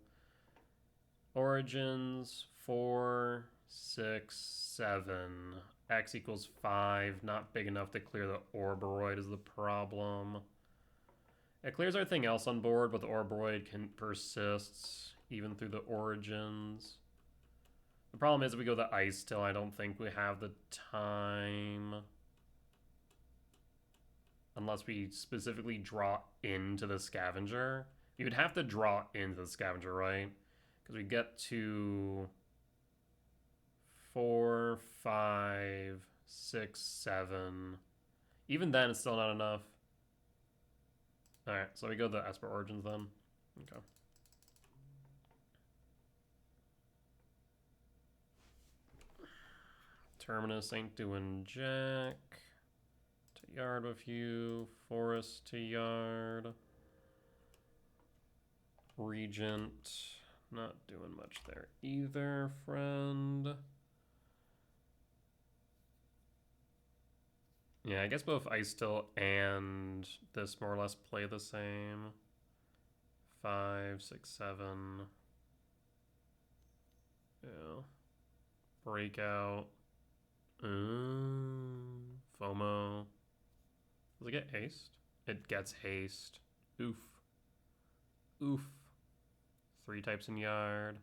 Origins, 4, 6, 7. X equals 5. Not big enough to clear the Ouroboroid is the problem. It clears everything else on board, but the Ouroboroid can persist even through the Origins. The problem is if we go the Ice Till, I don't think we have the time. Unless we specifically draw into the Scavenger. You would have to draw into the Scavenger, right? Because we get to 4, 5, 6, 7. Even then, it's still not enough. Alright, so we go the Esper Origins then. Okay. Terminus ain't doing jack. To yard with you. Forest to yard. Regent. Not doing much there either, friend. Yeah, I guess both Ice Still and this more or less play the same. 5, 6, 7. Yeah. Breakout. FOMO. Does it get haste? It gets haste. Oof. Oof. 3 types in yard.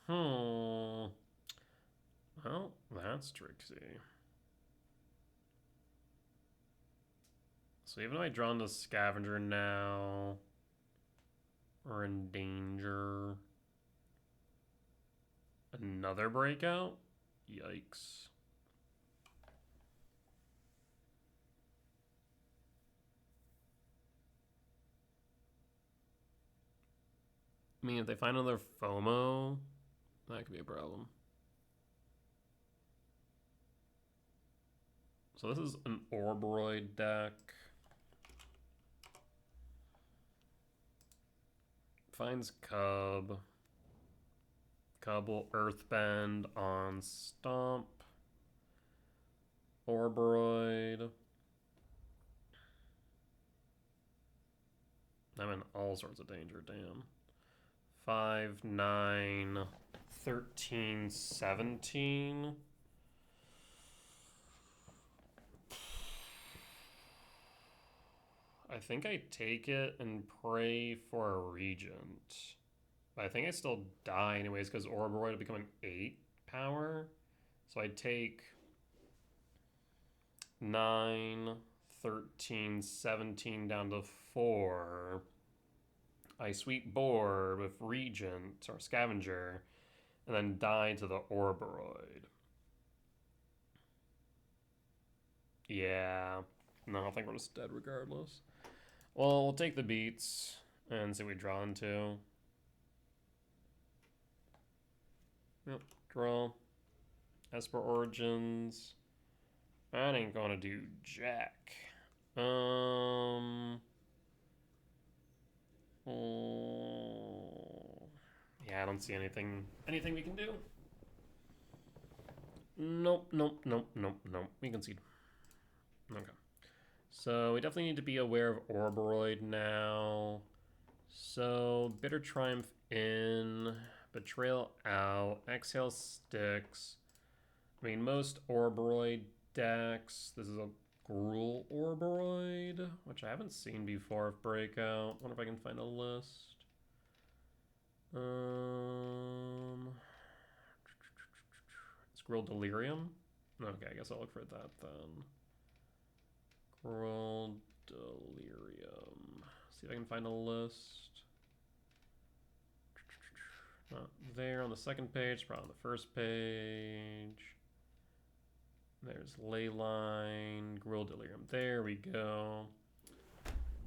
Well, that's tricksy. So even if I draw into Scavenger now, we're in danger. Another breakout? Yikes. I mean, if they find another FOMO, that could be a problem. So this is an Ouroboroid deck. Finds Cub. Cub will Earthbend on Stomp. Ouroboroid. I'm in all sorts of danger, damn. 5, 9, 13, 17. I think I take it and pray for a Regent. But I think I still die anyways because Ouroboroid will become an 8 power. So I take 9, 13, 17 down to 4. I sweep board with Regent or Scavenger and then die to the Ouroboroid. Yeah. No, I think we're just dead regardless. Well, we'll take the beats and see what we draw into. Yep, draw. Esper Origins. That ain't gonna do jack. Yeah, I don't see anything we can do. Nope. We concede. Okay. So we definitely need to be aware of Ouroboroid now. So Bitter Triumph in, Betrayal out, Exhale Sticks. I mean, most Ouroboroid decks, this is a Gruul Ouroboroid, which I haven't seen before of Breakout. Wonder if I can find a list. It's Gruul Delirium? Okay, I guess I'll look for that then. Gruul Delirium. See if I can find a list. Not there on the second page, probably on the first page. There's Leyline, Gruul Delirium. There we go.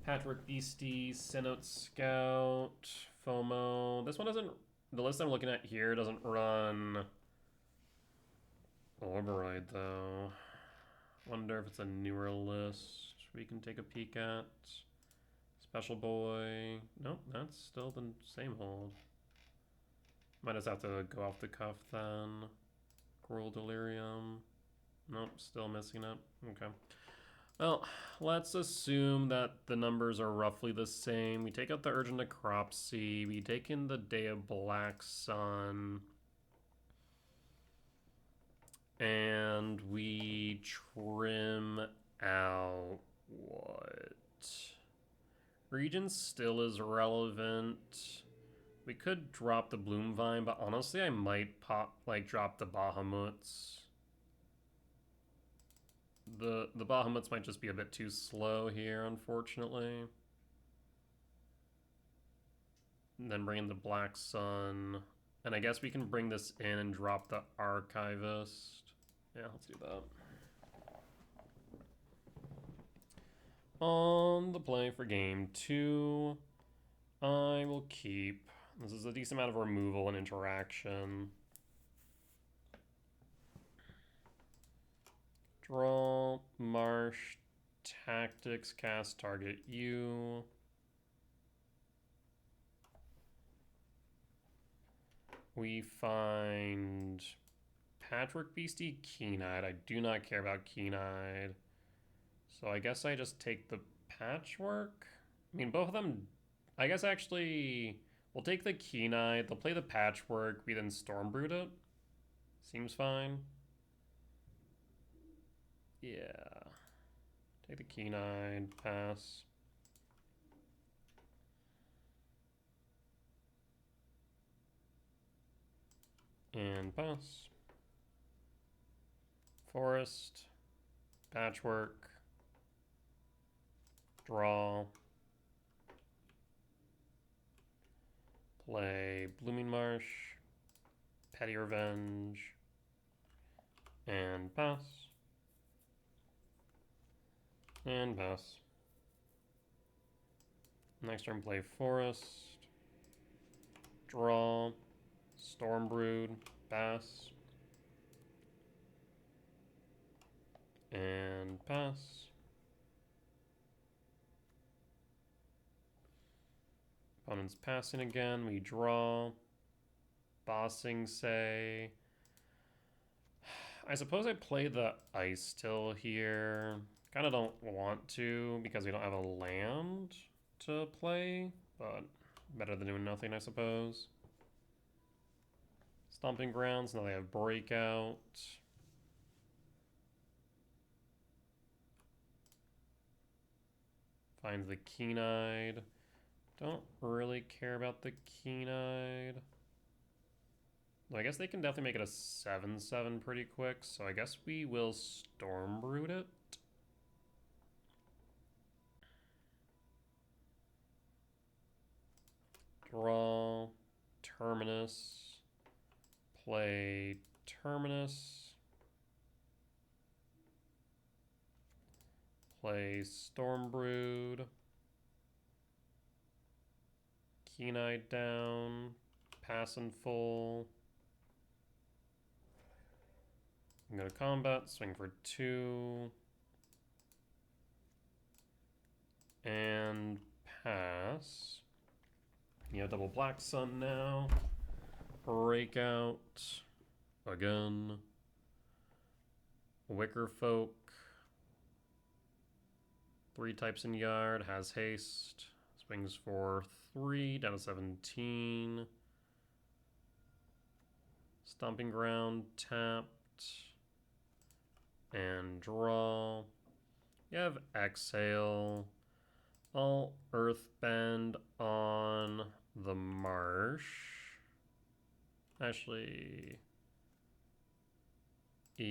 Patchwork Beastie, Cenote Scout, FOMO. This one doesn't, the list I'm looking at here doesn't run Ouroboroid though. Wonder if it's a newer list we can take a peek at. Special Boy. Nope, that's still the same old. Might just have to go off the cuff then. Gruul Delirium. Nope, still missing it. Okay. Well, let's assume that the numbers are roughly the same. We take out the Urgent Necropsy. We take in the Day of Black Sun. And we trim out what? Regent still is relevant. We could drop the Bloom Vine, but honestly I might drop the Bahamut's. The Bahamut's might just be a bit too slow here, unfortunately. And then bring in the Black Sun. And I guess we can bring this in and drop the Archivist. Yeah, let's do that. On the play for game 2, I will keep. This is a decent amount of removal and interaction. Draw, Marsh, Tactics, cast, target you. We find Patchwork Beastie, Keen-Eyed. I do not care about Keen-Eyed. So I guess I just take the Patchwork. I mean, both of them, I guess actually, we'll take the Keen-Eyed. They'll play the Patchwork. We then Stormbrood it. Seems fine. Yeah. Take the Keen-Eyed, pass. And pass. Forest. Patchwork. Draw. Play Blooming Marsh. Petty Revenge. And pass. And pass. Next turn, play Forest. Draw. Stormbrood. Pass. And pass. Opponent's passing again. We draw. Bossing, say. I suppose I play the Ice Till here. Kind of don't want to because we don't have a land to play, but better than doing nothing, I suppose. Stomping Grounds, now they have Breakout. Finds the Keen-Eyed. Don't really care about the Keen-Eyed. I guess they can definitely make it a 7/7 pretty quick, so I guess we will Stormbrood it. Draw. Terminus. Play Terminus. Play Stormbrood. Keen-Eyed down. Pass in full. I'm going to combat, swing for 2. And pass. You have double Black Sun now. Breakout. Again. Wicker Folk. 3 types in yard. Has haste. Swings for 3. Down to 17. Stomping Ground. Tapped. And draw. You have Exhale. I'll Earthbend on the Marsh. Actually, no.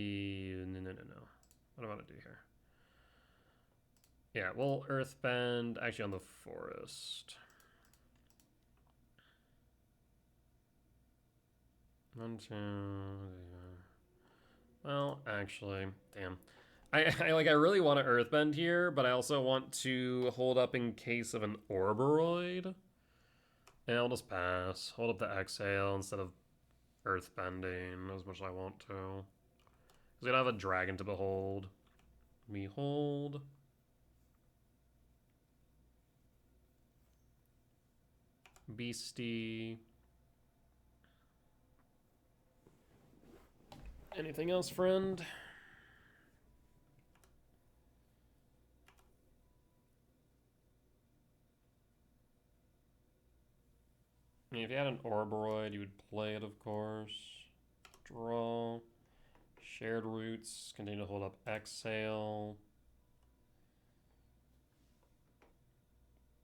What do I want to do here? Yeah, we'll Earthbend actually on the Forest. 1, 2. Well, actually, damn. I really want to Earthbend here, but I also want to hold up in case of an Ouroboroid. And I'll just pass. Hold up the Exhale instead of Earthbending as much as I want to. Because we don't have a dragon to behold. We hold. Beastie. Anything else, friend? I mean, if you had an Ouroboroid, you would play it, of course. Draw. Shared Roots. Continue to hold up Exhale.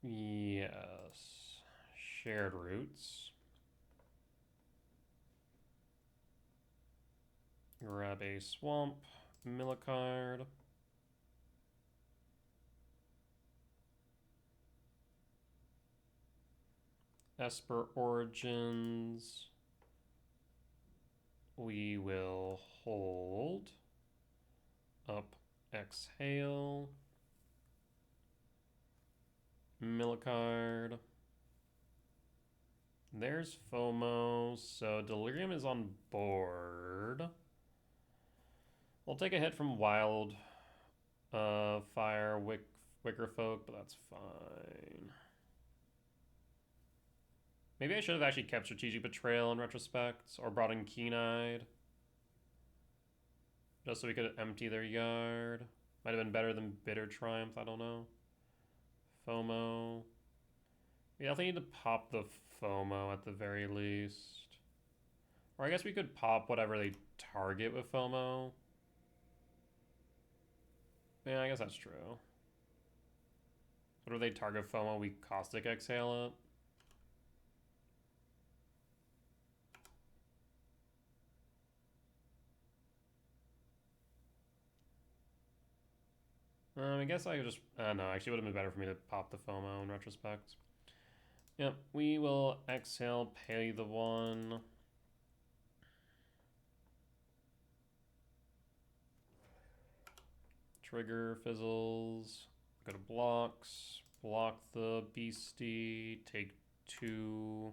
Yes. Shared Roots. Grab a Swamp. Mill a card. Esper Origins. We will hold up Exhale. Mill a card. There's FOMO, so Delirium is on board. We'll take a hit from Wild Fire, Wicker Folk, but that's fine. Maybe I should have actually kept Strategic Betrayal in retrospect, or brought in Keen-Eyed. Just so we could empty their yard. Might have been better than Bitter Triumph, I don't know. FOMO. We definitely need to pop the FOMO at the very least. Or I guess we could pop whatever they target with FOMO. Yeah, I guess that's true. What if they target FOMO, we Caustic Exhale it? I guess I could just... no, actually it would have been better for me to pop the FOMO in retrospect. Yep, we will Exhale, pay the 1. Trigger, fizzles. Go to blocks. Block the Beastie. Take 2.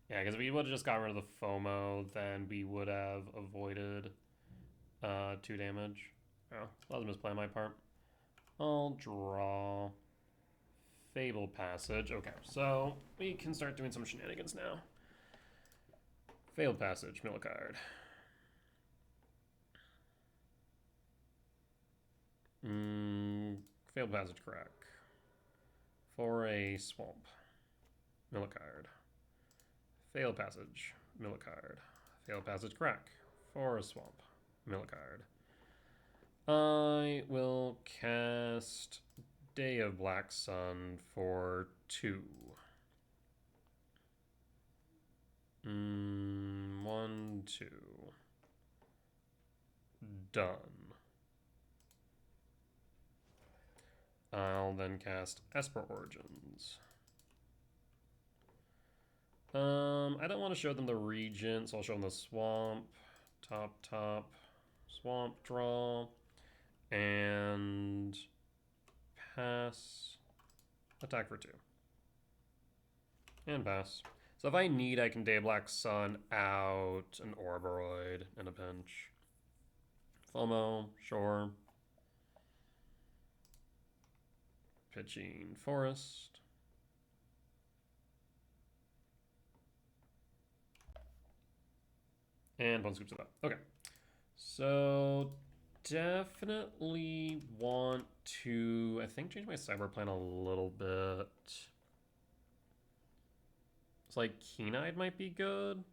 Yeah, because if we would have just gotten rid of the FOMO, then we would have avoided 2 damage. Oh, that was a misplay on my part. I'll draw Fable Passage. Okay, so we can start doing some shenanigans now. Fabled Passage, mill a card. Fabled Passage, crack. For a swamp, mill a card. Failed Passage, mill a card. Failed Passage, crack. For a swamp, mill a card. I will cast Day of Black Sun for 2. 1, 2. Done. I'll then cast Esper Origins. I don't want to show them the Regent, so I'll show them the Swamp. Top, Swamp, draw. And pass. Attack for 2. And pass. So if I need, I can Day Black Sun out an Ouroboroid in a pinch. FOMO, sure. Pitching Forest. And one scoops it up. Okay. So definitely want to, I think, change my cyber plan a little bit. It's like Keen-Eyed might be good.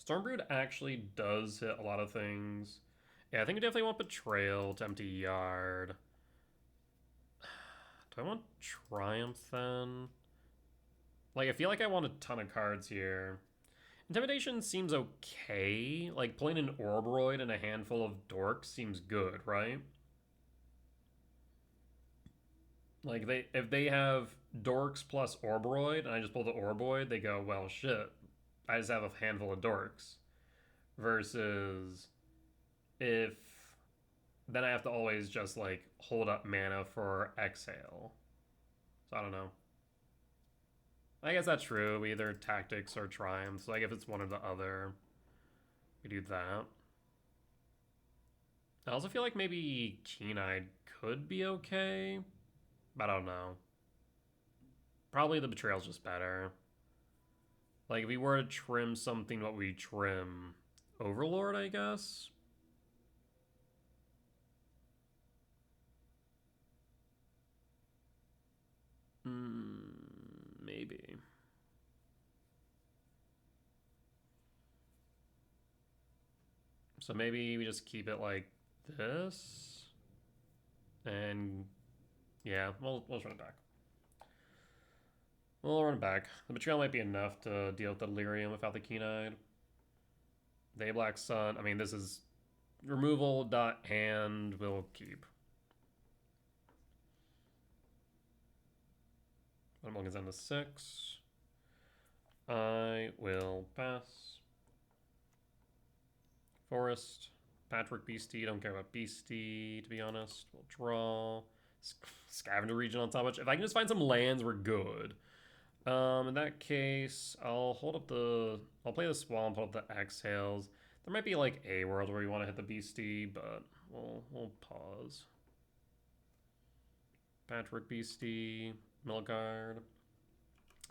Stormbrood actually does hit a lot of things. Yeah, I think I definitely want Betrayal to empty Yard. Do I want Triumph then? Like, I feel like I want a ton of cards here. Intimidation seems okay. Like, playing an Ouroboroid and a handful of dorks seems good, right? Like, if they have dorks plus Ouroboroid, and I just pull the Ouroboroid, they go, well, shit, I just have a handful of dorks. Versus if then I have to always just, like, hold up mana for Exhale. So I don't know. I guess that's true. Either Tactics or Triumph. Like, if it's one or the other, we do that. I also feel like maybe Keen-Eyed could be okay, but I don't know. Probably the Betrayal's just better. Like, if we were to trim something, what we trim? Overlord, I guess? Maybe. So maybe we just keep it like this. And yeah, we'll run it back. We'll run it back. The Betrayal might be enough to deal with the Delirium without the Keen-Eyed. Day Black Sun. I mean, this is removal dot hand will keep. One more gets down to 6. I will pass. Forest. Patrick Beastie. Don't care about Beastie, to be honest. We'll draw. Scavenger Region on top of it. If I can just find some lands, we're good. In that case, I'll play the Swamp, hold up the Exhales. There might be like a world where we want to hit the Beastie, but we'll pause. Patrick Beastie, Milgard,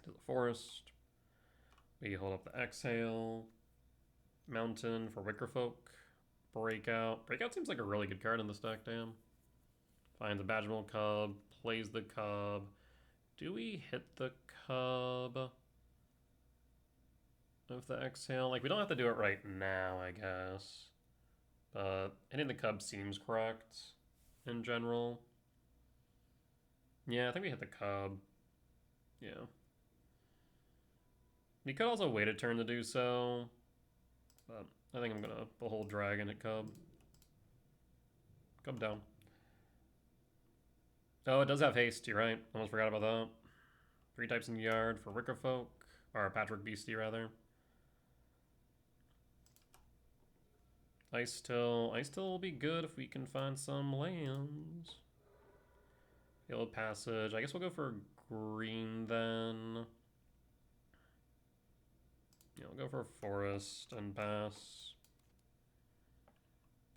to the Forest. We hold up the Exhale. Mountain for Wickerfolk. Breakout. Breakout seems like a really good card in this deck, damn. Finds a Badgerable Cub, plays the Cub. Do we hit the Cub with the Exhale? Like, we don't have to do it right now, I guess. But hitting the Cub seems correct in general. Yeah, I think we hit the Cub. Yeah. We could also wait a turn to do so. But I think I'm going to Behold Dragon at Cub. Cub down. Oh, it does have haste, you're right. Almost forgot about that. 3 types in Yard for Wickerfolk. Or Patrick Beastie, rather. Ice Till will be good if we can find some lands. Yellow Passage. I guess we'll go for green then. Yeah, we'll go for Forest and pass.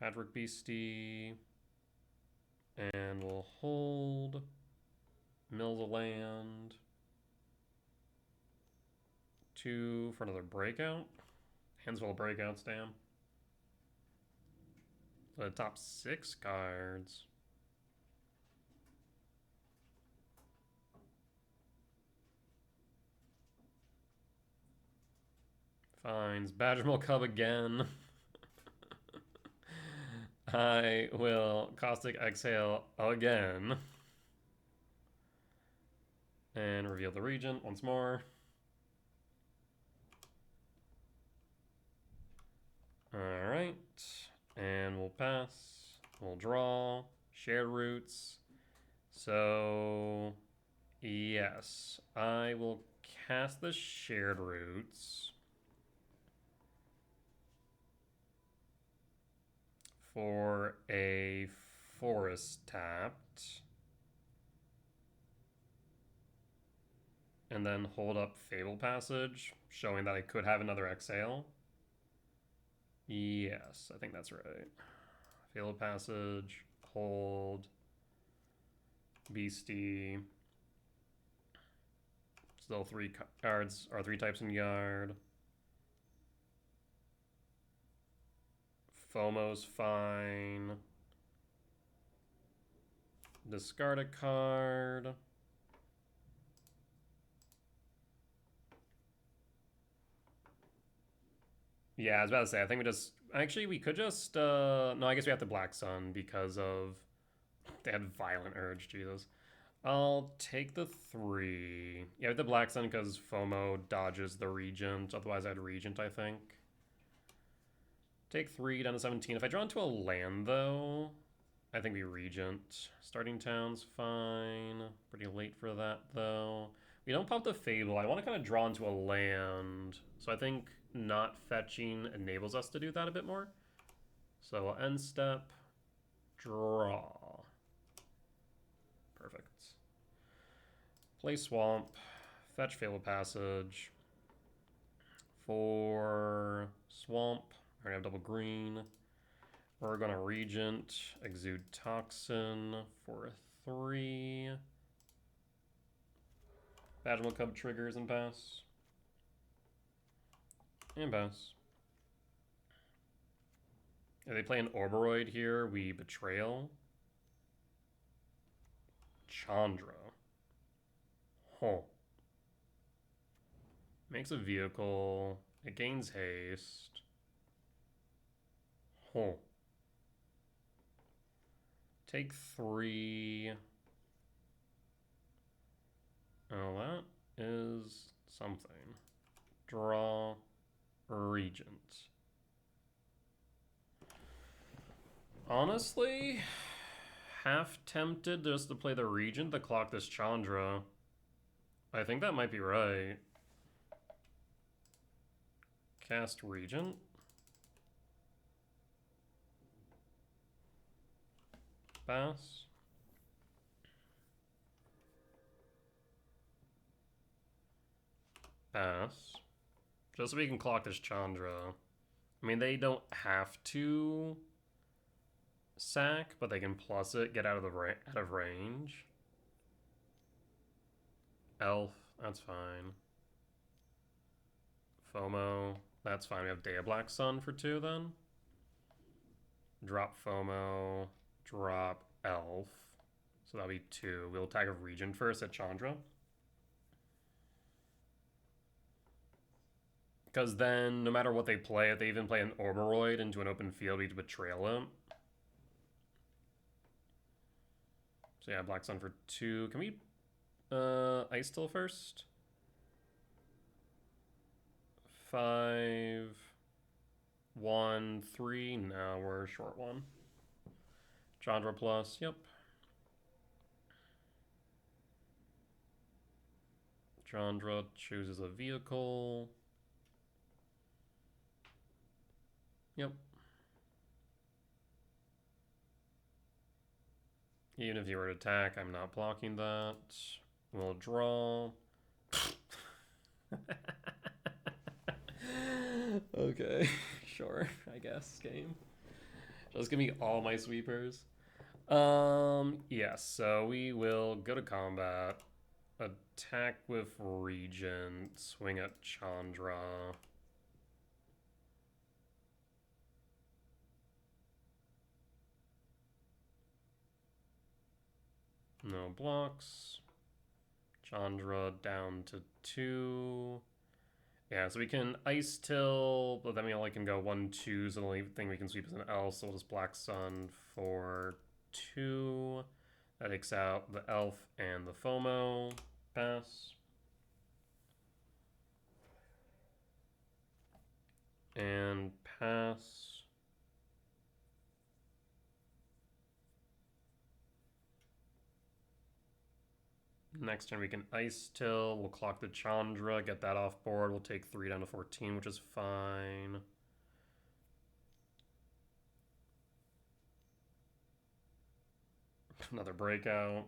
Patchwork Beastie. And we'll hold. Mills of land. 2 for another breakout. Hands full of breakouts, damn. So the top 6 cards. Finds Badgermole Cub again. I will Caustic Exhale again. And reveal the Regent once more. Alright. And we'll pass. We'll draw. Shared roots. So, yes. I will cast the shared roots. For a forest tapped. And then hold up Fable Passage, showing that I could have another exhale. Yes, I think that's right. Fable Passage, hold, Beastie. Still 3 cards, or 3 types in yard. FOMO's fine. Discard a card. Yeah, I was about to say, I think we just... Actually, we could just... no, I guess we have the Black Sun because of... They had Violent Urge, Jesus. I'll take the 3. Yeah, with the Black Sun because FOMO dodges the Regent. Otherwise, I'd Regent, I think. Take 3 down to 17. If I draw into a land, though, I think we Regent. Starting town's fine. Pretty late for that, though. We don't pop the Fable. I want to kind of draw into a land. So I think not fetching enables us to do that a bit more. So we'll end step, draw. Perfect. Play Swamp, fetch Fable Passage. For Swamp, we're going to have double green. We're going to Regent, Exude Toxin for 3. Badgermole Cub triggers and pass. And pass. If they play an Ouroboroid here, we Betrayal. Chandra. Huh. Makes a vehicle. It gains haste. Huh. Take 3. Oh, that is something. Draw. Regent. Honestly, half tempted just to play the Regent to clock this Chandra. I think that might be right. Cast Regent. Pass. Pass. Just so we can clock this Chandra. I mean, they don't have to sack, but they can plus it, get out of range. Elf, that's fine. FOMO, that's fine. We have Day of Black Sun for 2 then. Drop FOMO, drop Elf. So that'll be 2. We'll tag a Regent first at Chandra. Because then, no matter what they play, if they even play an Ouroboroid into an open field, we need to Betrayal him. So yeah, Black Sun for 2. Can we Ice Still first? 5, 1, 3. No, we're short 1. Chandra plus, yep. Chandra chooses a vehicle. Yep. Even if you were to attack, I'm not blocking that. We'll draw. Okay, sure, I guess, game. Just give me all my sweepers. Yes, so we will go to combat, attack with Regent, swing at Chandra. No blocks. Chandra down to 2. Yeah, so we can Ice Till, but then we only can go 1/2, so the only thing we can sweep is an Elf, so we'll just Black Sun for 2. That takes out the Elf and the FOMO. Pass. And pass. Next turn we can Ice Till, we'll clock the Chandra, get that off board, we'll take 3 down to 14, which is fine. Another breakout.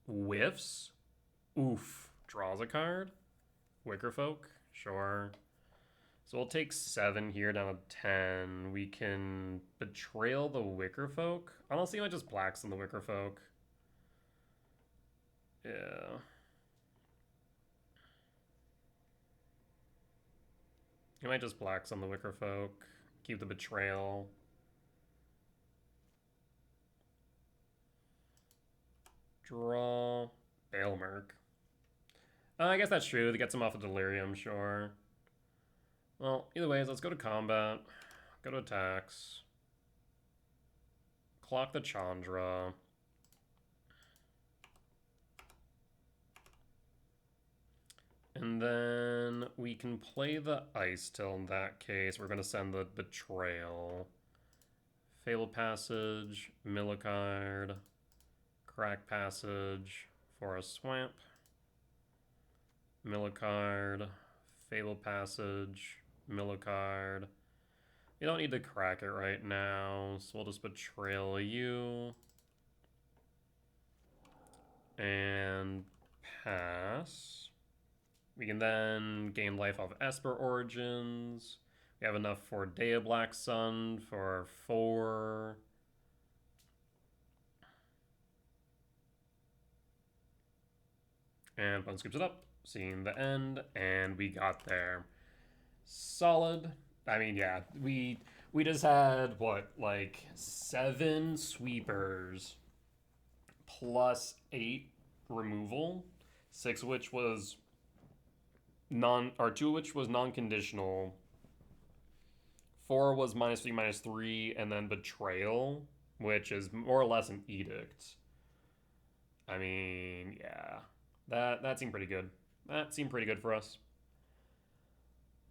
Whiffs? Oof. Draws a card? Wickerfolk? Sure. So we'll take 7 here down to 10. We can Betrayal the Wickerfolk. Honestly, I just blacks on the Wickerfolk. Yeah. You might just blacks on the Wickerfolk. Keep the Betrayal. Draw. Bailmerk. I guess that's true. They get some off of Delirium, sure. Well, either ways, let's go to combat. Go to attacks. Clock the Chandra. And then we can play the Ice Till in that case. We're going to send the Betrayal. Fabled Passage, Millicard, Crack Passage for a Swamp. Millicard, Fabled Passage, Millicard. You don't need to crack it right now, so we'll just Betrayal you. And pass. We can then gain life off Esper Origins. We have enough for Day of Black Sun for 4. And Bun scoops it up. Seeing the end, and we got there. Solid. I mean, yeah, we just had, what, like 7 sweepers plus 8 removal, 6 of which was 2 of which was non-conditional, 4 was -3, -3, and then Betrayal, which is more or less an edict. I mean, yeah, that seemed pretty good. That seemed pretty good for us.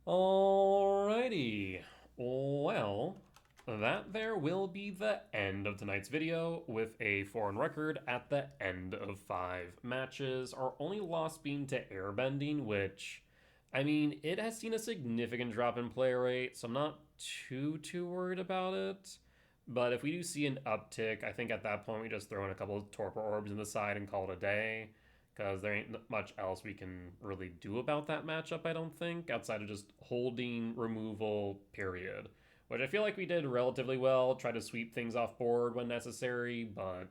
Alrighty, well, that there will be the end of tonight's video with a foreign record at the end of 5 matches. Our only loss being to Airbending, which, I mean, it has seen a significant drop in play rate, so I'm not too worried about it. But if we do see an uptick, I think at that point we just throw in a couple of Torpor Orbs in the side and call it a day, because there ain't much else we can really do about that matchup, I don't think, outside of just holding removal, period. Which I feel like we did relatively well, try to sweep things off board when necessary, but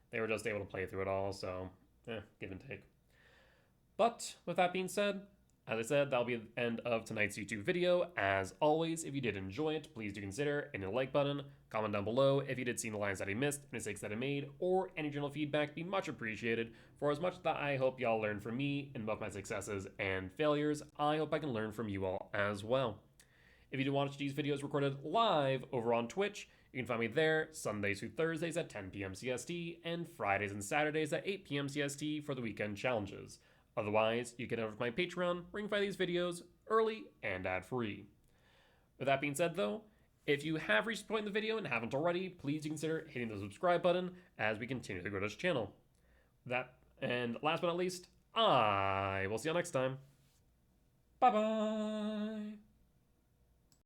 they were just able to play through it all, so give and take. But with that being said, as I said, that'll be the end of tonight's YouTube video. As always, if you did enjoy it, please do consider hitting the like button, comment down below if you did see the lines that I missed, mistakes that I made, or any general feedback be much appreciated. For as much that I hope y'all learn from me in both my successes and failures, I hope I can learn from you all as well. If you do watch these videos recorded live over on Twitch, you can find me there Sundays through Thursdays at 10 p.m. CST and Fridays and Saturdays at 8 p.m. CST for the weekend challenges. Otherwise, you can head over to my Patreon, where you can find these videos early and ad-free. With that being said, though, if you have reached the point in the video and haven't already, please consider hitting the subscribe button as we continue to grow this channel. And last but not least, I will see you next time. Bye-bye!